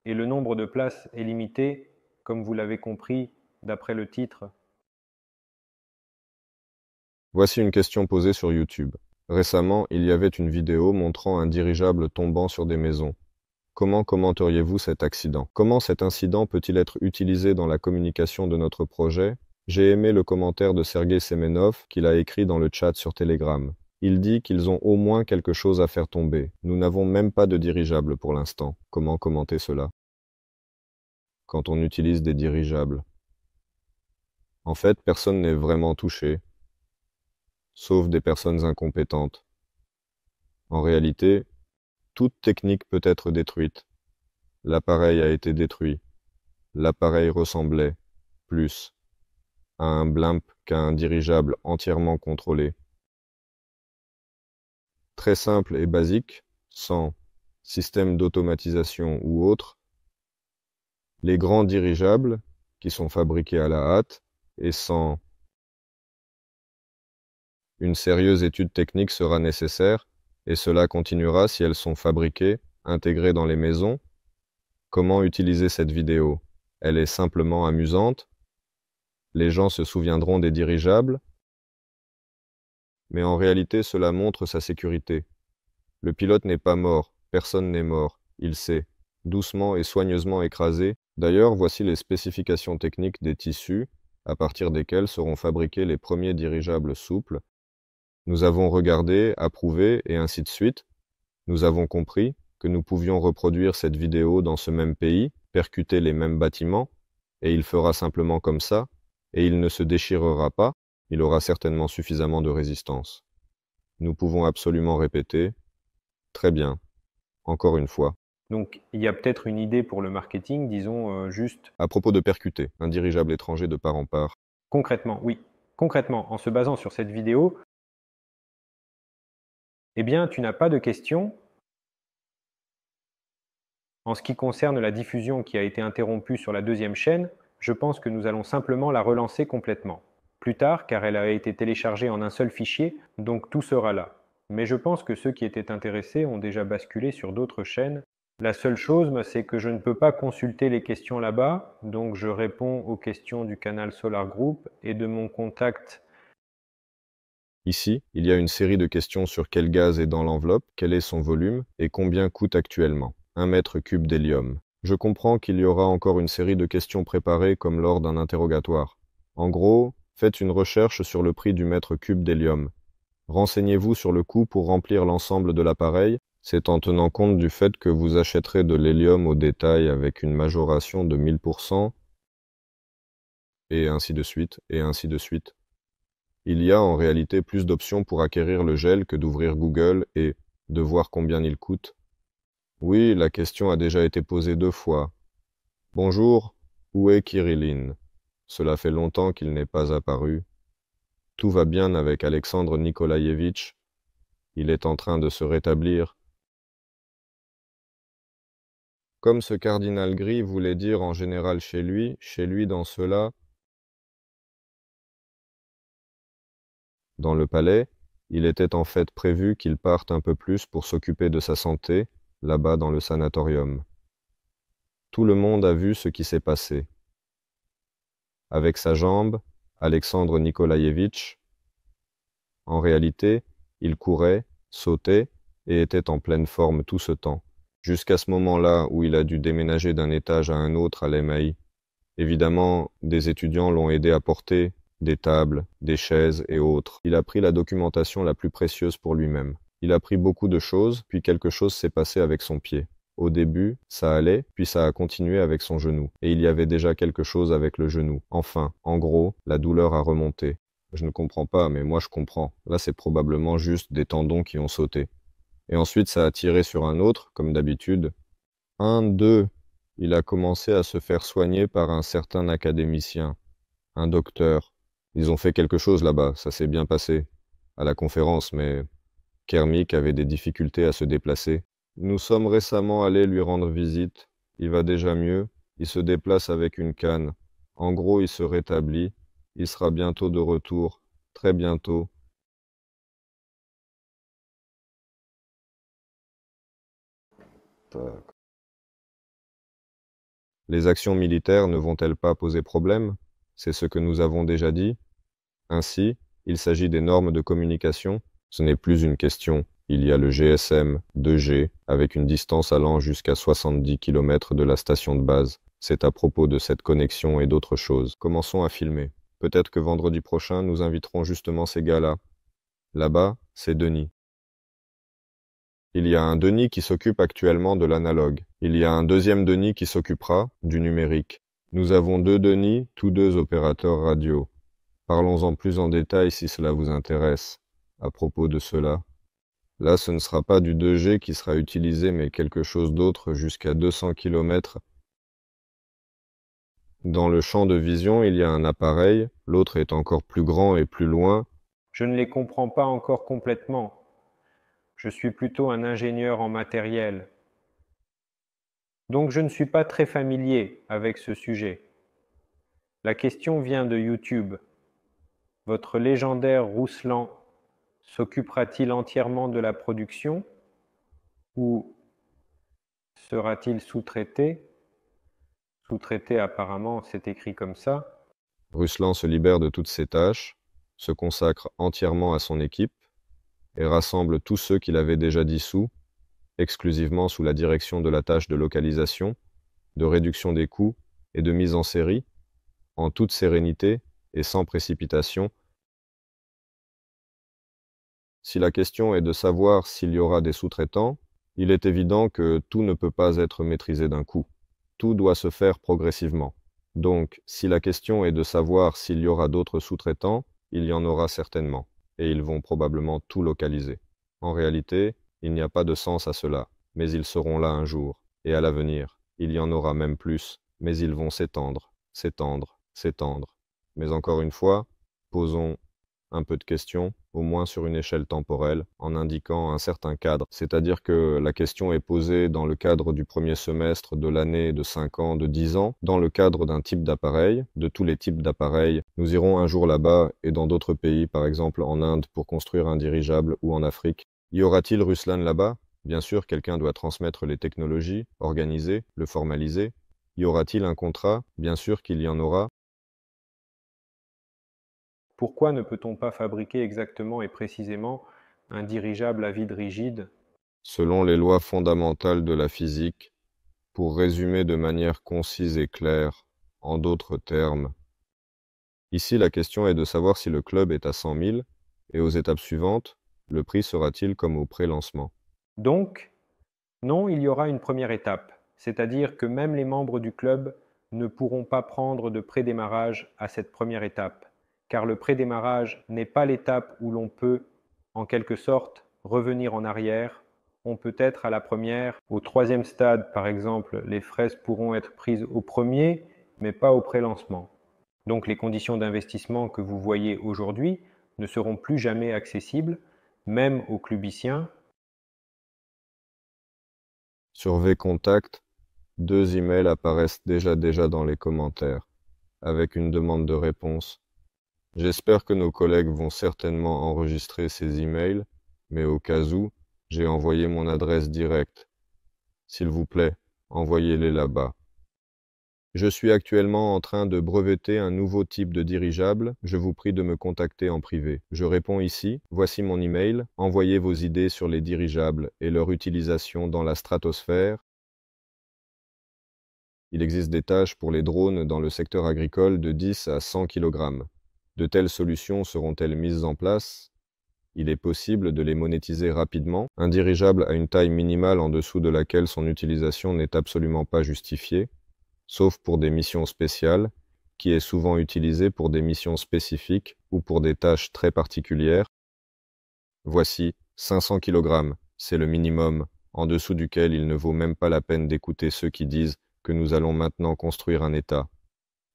Et le nombre de places est limité, comme vous l'avez compris d'après le titre. Voici une question posée sur YouTube. Récemment, il y avait une vidéo montrant un dirigeable tombant sur des maisons. Comment commenteriez-vous cet accident? Comment cet incident peut-il être utilisé dans la communication de notre projet? J'ai aimé le commentaire de Sergei Semenov qu'il a écrit dans le chat sur Telegram. Il dit qu'ils ont au moins quelque chose à faire tomber. Nous n'avons même pas de dirigeable pour l'instant. Comment commenter cela? Quand on utilise des dirigeables. En fait, personne n'est vraiment touché, sauf des personnes incompétentes. En réalité, toute technique peut être détruite. L'appareil a été détruit. L'appareil ressemblait plus à un blimp qu'à un dirigeable entièrement contrôlé. Très simple et basique, sans système d'automatisation ou autre, les grands dirigeables, qui sont fabriqués à la hâte, et sans une sérieuse étude technique sera nécessaire, et cela continuera si elles sont fabriquées, intégrées dans les maisons. Comment utiliser cette vidéo? Elle est simplement amusante. Les gens se souviendront des dirigeables, mais en réalité cela montre sa sécurité. Le pilote n'est pas mort, personne n'est mort, il s'est doucement et soigneusement écrasé. D'ailleurs, voici les spécifications techniques des tissus, à partir desquels seront fabriqués les premiers dirigeables souples. Nous avons regardé, approuvé, et ainsi de suite. Nous avons compris que nous pouvions reproduire cette vidéo dans ce même pays, percuter les mêmes bâtiments, et il fera simplement comme ça, et il ne se déchirera pas, il aura certainement suffisamment de résistance. Nous pouvons absolument répéter. Très bien. Encore une fois. Donc, il y a peut-être une idée pour le marketing, disons juste À propos de percuter, un dirigeable étranger de part en part. concrètement, oui. Concrètement, en se basant sur cette vidéo, eh bien, tu n'as pas de questions en ce qui concerne la diffusion qui a été interrompue sur la deuxième chaîne. Je pense que nous allons simplement la relancer complètement. Plus tard, car elle a été téléchargée en un seul fichier, donc tout sera là. Mais je pense que ceux qui étaient intéressés ont déjà basculé sur d'autres chaînes. La seule chose, c'est que je ne peux pas consulter les questions là-bas, donc je réponds aux questions du canal Solar Group et de mon contact. Ici, il y a une série de questions sur quel gaz est dans l'enveloppe, quel est son volume et combien coûte actuellement 1 mètre cube d'hélium. Je comprends qu'il y aura encore une série de questions préparées comme lors d'un interrogatoire. En gros, faites une recherche sur le prix du mètre cube d'hélium. Renseignez-vous sur le coût pour remplir l'ensemble de l'appareil. C'est en tenant compte du fait que vous achèterez de l'hélium au détail avec une majoration de 1000%, et ainsi de suite, et ainsi de suite. Il y a en réalité plus d'options pour acquérir le gel que d'ouvrir Google et de voir combien il coûte. Oui, la question a déjà été posée 2 fois. Bonjour, où est Kiriline? Cela fait longtemps qu'il n'est pas apparu. Tout va bien avec Alexandre Nikolaïevitch. Il est en train de se rétablir. Comme ce cardinal gris voulait dire en général chez lui dans cela. Dans le palais, il était en fait prévu qu'il parte un peu plus pour s'occuper de sa santé, là-bas dans le sanatorium. Tout le monde a vu ce qui s'est passé. Avec sa jambe, Alexandre Nikolaïevitch, en réalité, il courait, sautait et était en pleine forme tout ce temps, jusqu'à ce moment-là où il a dû déménager d'un étage à un autre à l'EMAI. Évidemment, des étudiants l'ont aidé à porter des tables, des chaises et autres. Il a pris la documentation la plus précieuse pour lui-même. Il a pris beaucoup de choses, puis quelque chose s'est passé avec son pied. Au début, ça allait, puis ça a continué avec son genou. Et il y avait déjà quelque chose avec le genou. Enfin, en gros, la douleur a remonté. Je ne comprends pas, mais moi je comprends. Là, c'est probablement juste des tendons qui ont sauté. Et ensuite, ça a tiré sur un autre, comme d'habitude. 1, 2. Il a commencé à se faire soigner par un certain académicien, un docteur. Ils ont fait quelque chose là-bas, ça s'est bien passé, à la conférence, mais Kermik avait des difficultés à se déplacer. Nous sommes récemment allés lui rendre visite. Il va déjà mieux, il se déplace avec une canne. En gros, il se rétablit. Il sera bientôt de retour, très bientôt. Les actions militaires ne vont-elles pas poser problème? C'est ce que nous avons déjà dit. Ainsi, il s'agit des normes de communication. Ce n'est plus une question. Il y a le GSM 2G avec une distance allant jusqu'à 70 km de la station de base. C'est à propos de cette connexion et d'autres choses. Commençons à filmer. Peut-être que vendredi prochain, nous inviterons justement ces gars-là. Là-bas, c'est Denis. Il y a un Denis qui s'occupe actuellement de l'analogue. Il y a un deuxième Denis qui s'occupera du numérique. Nous avons 2 Denis, tous 2 opérateurs radio. Parlons-en plus en détail si cela vous intéresse, à propos de cela. Là, ce ne sera pas du 2G qui sera utilisé, mais quelque chose d'autre jusqu'à 200 km. Dans le champ de vision, il y a un appareil, l'autre est encore plus grand et plus loin. Je ne les comprends pas encore complètement. Je suis plutôt un ingénieur en matériel. Donc je ne suis pas très familier avec ce sujet. La question vient de YouTube. Votre légendaire Rouslan s'occupera-t-il entièrement de la production ou sera-t-il sous-traité? Sous-traité, apparemment, c'est écrit comme ça. Ruslan se libère de toutes ses tâches, se consacre entièrement à son équipe et rassemble tous ceux qu'il avait déjà dissous, exclusivement sous la direction de la tâche de localisation, de réduction des coûts et de mise en série, en toute sérénité et sans précipitation. Si la question est de savoir s'il y aura des sous-traitants, il est évident que tout ne peut pas être maîtrisé d'un coup. Tout doit se faire progressivement. Donc, si la question est de savoir s'il y aura d'autres sous-traitants, il y en aura certainement, et ils vont probablement tout localiser. En réalité, il n'y a pas de sens à cela, mais ils seront là un jour, et à l'avenir, il y en aura même plus, mais ils vont s'étendre, s'étendre, s'étendre. Mais encore une fois, posons un peu de questions, au moins sur une échelle temporelle, en indiquant un certain cadre. C'est-à-dire que la question est posée dans le cadre du premier semestre, de l'année, de 5 ans, de 10 ans, dans le cadre d'un type d'appareil, de tous les types d'appareils. Nous irons un jour là-bas et dans d'autres pays, par exemple en Inde, pour construire un dirigeable ou en Afrique. Y aura-t-il Ruslan là-bas? Bien sûr, quelqu'un doit transmettre les technologies, organiser, le formaliser. Y aura-t-il un contrat? Bien sûr qu'il y en aura. Pourquoi ne peut-on pas fabriquer exactement et précisément un dirigeable à vide rigide? Selon les lois fondamentales de la physique, pour résumer de manière concise et claire, en d'autres termes, ici la question est de savoir si le club est à 100 000 et aux étapes suivantes, le prix sera-t-il comme au pré-lancement? Donc, non, il y aura une première étape, c'est-à-dire que même les membres du club ne pourront pas prendre de prédémarrage à cette première étape, car le prédémarrage n'est pas l'étape où l'on peut, en quelque sorte, revenir en arrière. On peut être à la première. Au troisième stade, par exemple, les fraises pourront être prises au premier, mais pas au pré-lancement. Donc les conditions d'investissement que vous voyez aujourd'hui ne seront plus jamais accessibles, même aux clubiciens. Sur VContact, 2 emails apparaissent déjà dans les commentaires, avec une demande de réponse. J'espère que nos collègues vont certainement enregistrer ces emails, mais au cas où, j'ai envoyé mon adresse directe. S'il vous plaît, envoyez-les là-bas. Je suis actuellement en train de breveter un nouveau type de dirigeable. Je vous prie de me contacter en privé. Je réponds ici. Voici mon email. Envoyez vos idées sur les dirigeables et leur utilisation dans la stratosphère. Il existe des tâches pour les drones dans le secteur agricole de 10 à 100 kg. De telles solutions seront-elles mises en place? Il est possible de les monétiser rapidement. Un dirigeable a une taille minimale en dessous de laquelle son utilisation n'est absolument pas justifiée, sauf pour des missions spéciales, qui est souvent utilisé pour des missions spécifiques ou pour des tâches très particulières. Voici 500 kg, c'est le minimum, en dessous duquel il ne vaut même pas la peine d'écouter ceux qui disent que nous allons maintenant construire un État,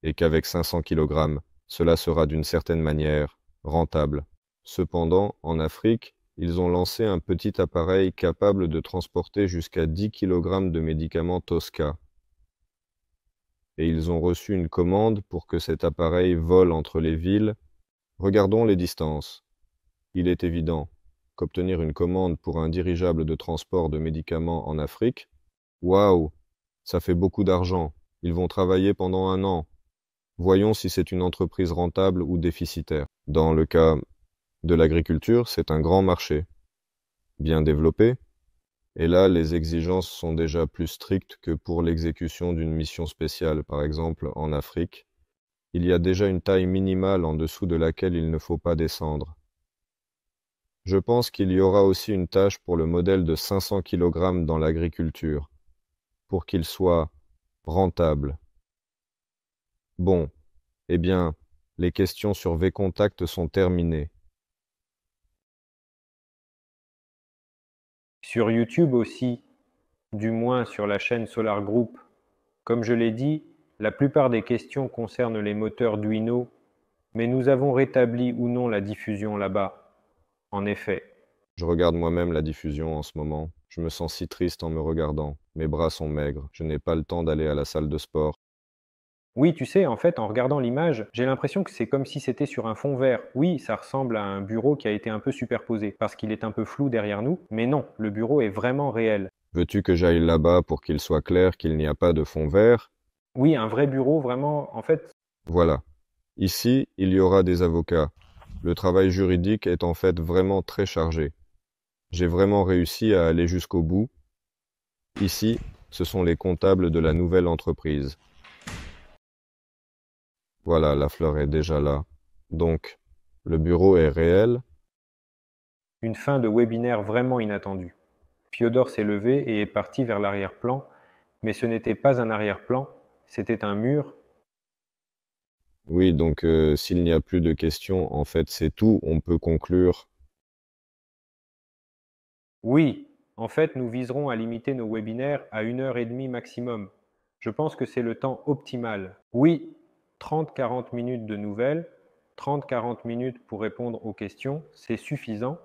et qu'avec 500 kg, cela sera d'une certaine manière rentable. Cependant, en Afrique, ils ont lancé un petit appareil capable de transporter jusqu'à 10 kg de médicaments Tosca. Et ils ont reçu une commande pour que cet appareil vole entre les villes. Regardons les distances. Il est évident qu'obtenir une commande pour un dirigeable de transport de médicaments en Afrique, waouh, ça fait beaucoup d'argent. Ils vont travailler pendant 1 an. Voyons si c'est une entreprise rentable ou déficitaire. Dans le cas de l'agriculture, c'est un grand marché, bien développé, et là, les exigences sont déjà plus strictes que pour l'exécution d'une mission spéciale, par exemple en Afrique. Il y a déjà une taille minimale en dessous de laquelle il ne faut pas descendre. Je pense qu'il y aura aussi une tâche pour le modèle de 500 kg dans l'agriculture, pour qu'il soit rentable. Bon, eh bien, les questions sur VContact sont terminées. Sur YouTube aussi, du moins sur la chaîne Solar Group. Comme je l'ai dit, la plupart des questions concernent les moteurs Duino, mais nous avons rétabli ou non la diffusion là-bas. En effet. Je regarde moi-même la diffusion en ce moment. Je me sens si triste en me regardant. Mes bras sont maigres. Je n'ai pas le temps d'aller à la salle de sport. Oui, tu sais, en fait, en regardant l'image, j'ai l'impression que c'est comme si c'était sur un fond vert. Oui, ça ressemble à un bureau qui a été un peu superposé, parce qu'il est un peu flou derrière nous, mais non, le bureau est vraiment réel. Veux-tu que j'aille là-bas pour qu'il soit clair qu'il n'y a pas de fond vert? Oui, un vrai bureau, vraiment, en fait. Voilà. Ici, il y aura des avocats. Le travail juridique est en fait vraiment très chargé. J'ai vraiment réussi à aller jusqu'au bout. Ici, ce sont les comptables de la nouvelle entreprise. Voilà, la fleur est déjà là. Donc, le bureau est réel. Une fin de webinaire vraiment inattendue. Fiodor s'est levé et est parti vers l'arrière-plan, mais ce n'était pas un arrière-plan, c'était un mur. Oui, donc s'il n'y a plus de questions, en fait, c'est tout. On peut conclure. Oui, en fait, nous viserons à limiter nos webinaires à 1 heure et demie maximum. Je pense que c'est le temps optimal. Oui, 30-40 minutes de nouvelles, 30-40 minutes pour répondre aux questions, c'est suffisant.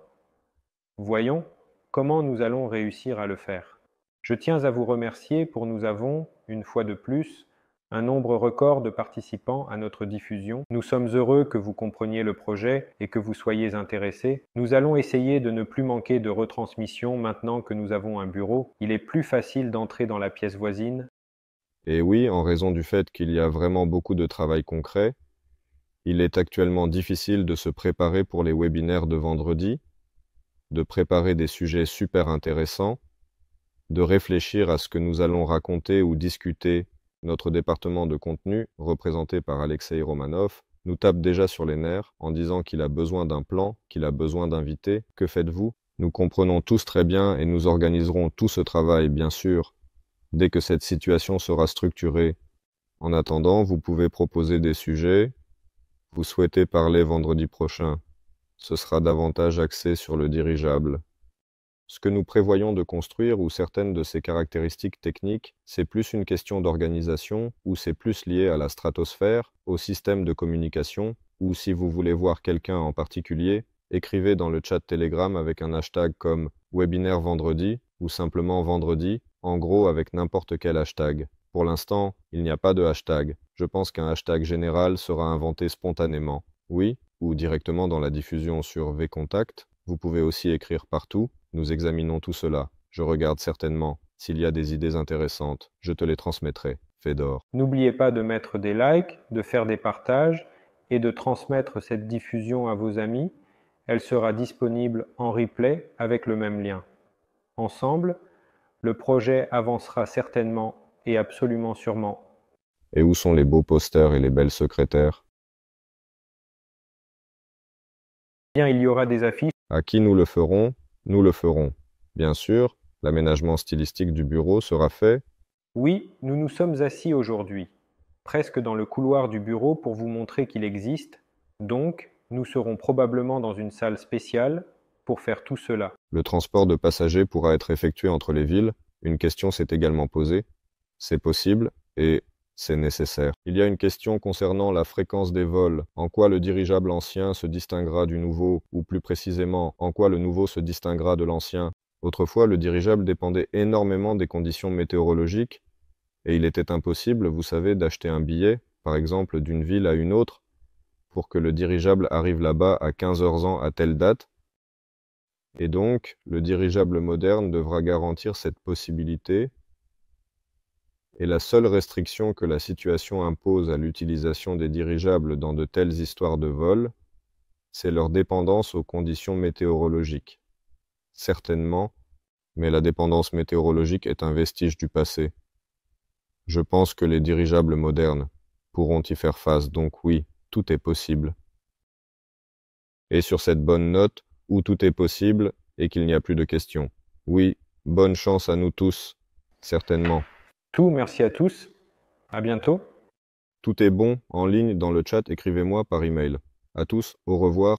Voyons comment nous allons réussir à le faire. Je tiens à vous remercier pour nous avons, une fois de plus, un nombre record de participants à notre diffusion. Nous sommes heureux que vous compreniez le projet et que vous soyez intéressés. Nous allons essayer de ne plus manquer de retransmission maintenant que nous avons un bureau. Il est plus facile d'entrer dans la pièce voisine. Et oui, en raison du fait qu'il y a vraiment beaucoup de travail concret, il est actuellement difficile de se préparer pour les webinaires de vendredi, de préparer des sujets super intéressants, de réfléchir à ce que nous allons raconter ou discuter. Notre département de contenu, représenté par Alexei Romanov, nous tape déjà sur les nerfs en disant qu'il a besoin d'un plan, qu'il a besoin d'invités. Que faites-vous? Nous comprenons tous très bien et nous organiserons tout ce travail, bien sûr, dès que cette situation sera structurée. En attendant, vous pouvez proposer des sujets. Vous souhaitez parler vendredi prochain. Ce sera davantage axé sur le dirigeable. Ce que nous prévoyons de construire ou certaines de ces caractéristiques techniques, c'est plus une question d'organisation ou c'est plus lié à la stratosphère, au système de communication, ou si vous voulez voir quelqu'un en particulier, écrivez dans le chat Telegram avec un hashtag comme webinaire vendredi ou simplement vendredi, en gros avec n'importe quel hashtag. Pour l'instant, il n'y a pas de hashtag. Je pense qu'un hashtag général sera inventé spontanément. Oui, ou directement dans la diffusion sur VContact. Vous pouvez aussi écrire partout. Nous examinons tout cela. Je regarde certainement. S'il y a des idées intéressantes, je te les transmettrai. Fedor. N'oubliez pas de mettre des likes, de faire des partages et de transmettre cette diffusion à vos amis. Elle sera disponible en replay avec le même lien. Ensemble, le projet avancera certainement et absolument sûrement. Et où sont les beaux posters et les belles secrétaires? Bien, il y aura des affiches. À qui nous le ferons? Nous le ferons. Bien sûr, l'aménagement stylistique du bureau sera fait. Oui, nous nous sommes assis aujourd'hui, presque dans le couloir du bureau pour vous montrer qu'il existe. Donc, nous serons probablement dans une salle spéciale pour faire tout cela. Le transport de passagers pourra être effectué entre les villes. Une question s'est également posée. C'est possible et c'est nécessaire. Il y a une question concernant la fréquence des vols. En quoi le dirigeable ancien se distinguera du nouveau, ou plus précisément, en quoi le nouveau se distinguera de l'ancien. Autrefois, le dirigeable dépendait énormément des conditions météorologiques, et il était impossible, vous savez, d'acheter un billet, par exemple d'une ville à une autre, pour que le dirigeable arrive là-bas à 15h à telle date. Et donc, le dirigeable moderne devra garantir cette possibilité. Et la seule restriction que la situation impose à l'utilisation des dirigeables dans de telles histoires de vol, c'est leur dépendance aux conditions météorologiques. Certainement, mais la dépendance météorologique est un vestige du passé. Je pense que les dirigeables modernes pourront y faire face, donc oui, tout est possible. Et sur cette bonne note, où tout est possible et qu'il n'y a plus de questions. Oui, bonne chance à nous tous, certainement. Tout, merci à tous. À bientôt. Tout est bon en ligne dans le chat, écrivez-moi par email. À tous, au revoir.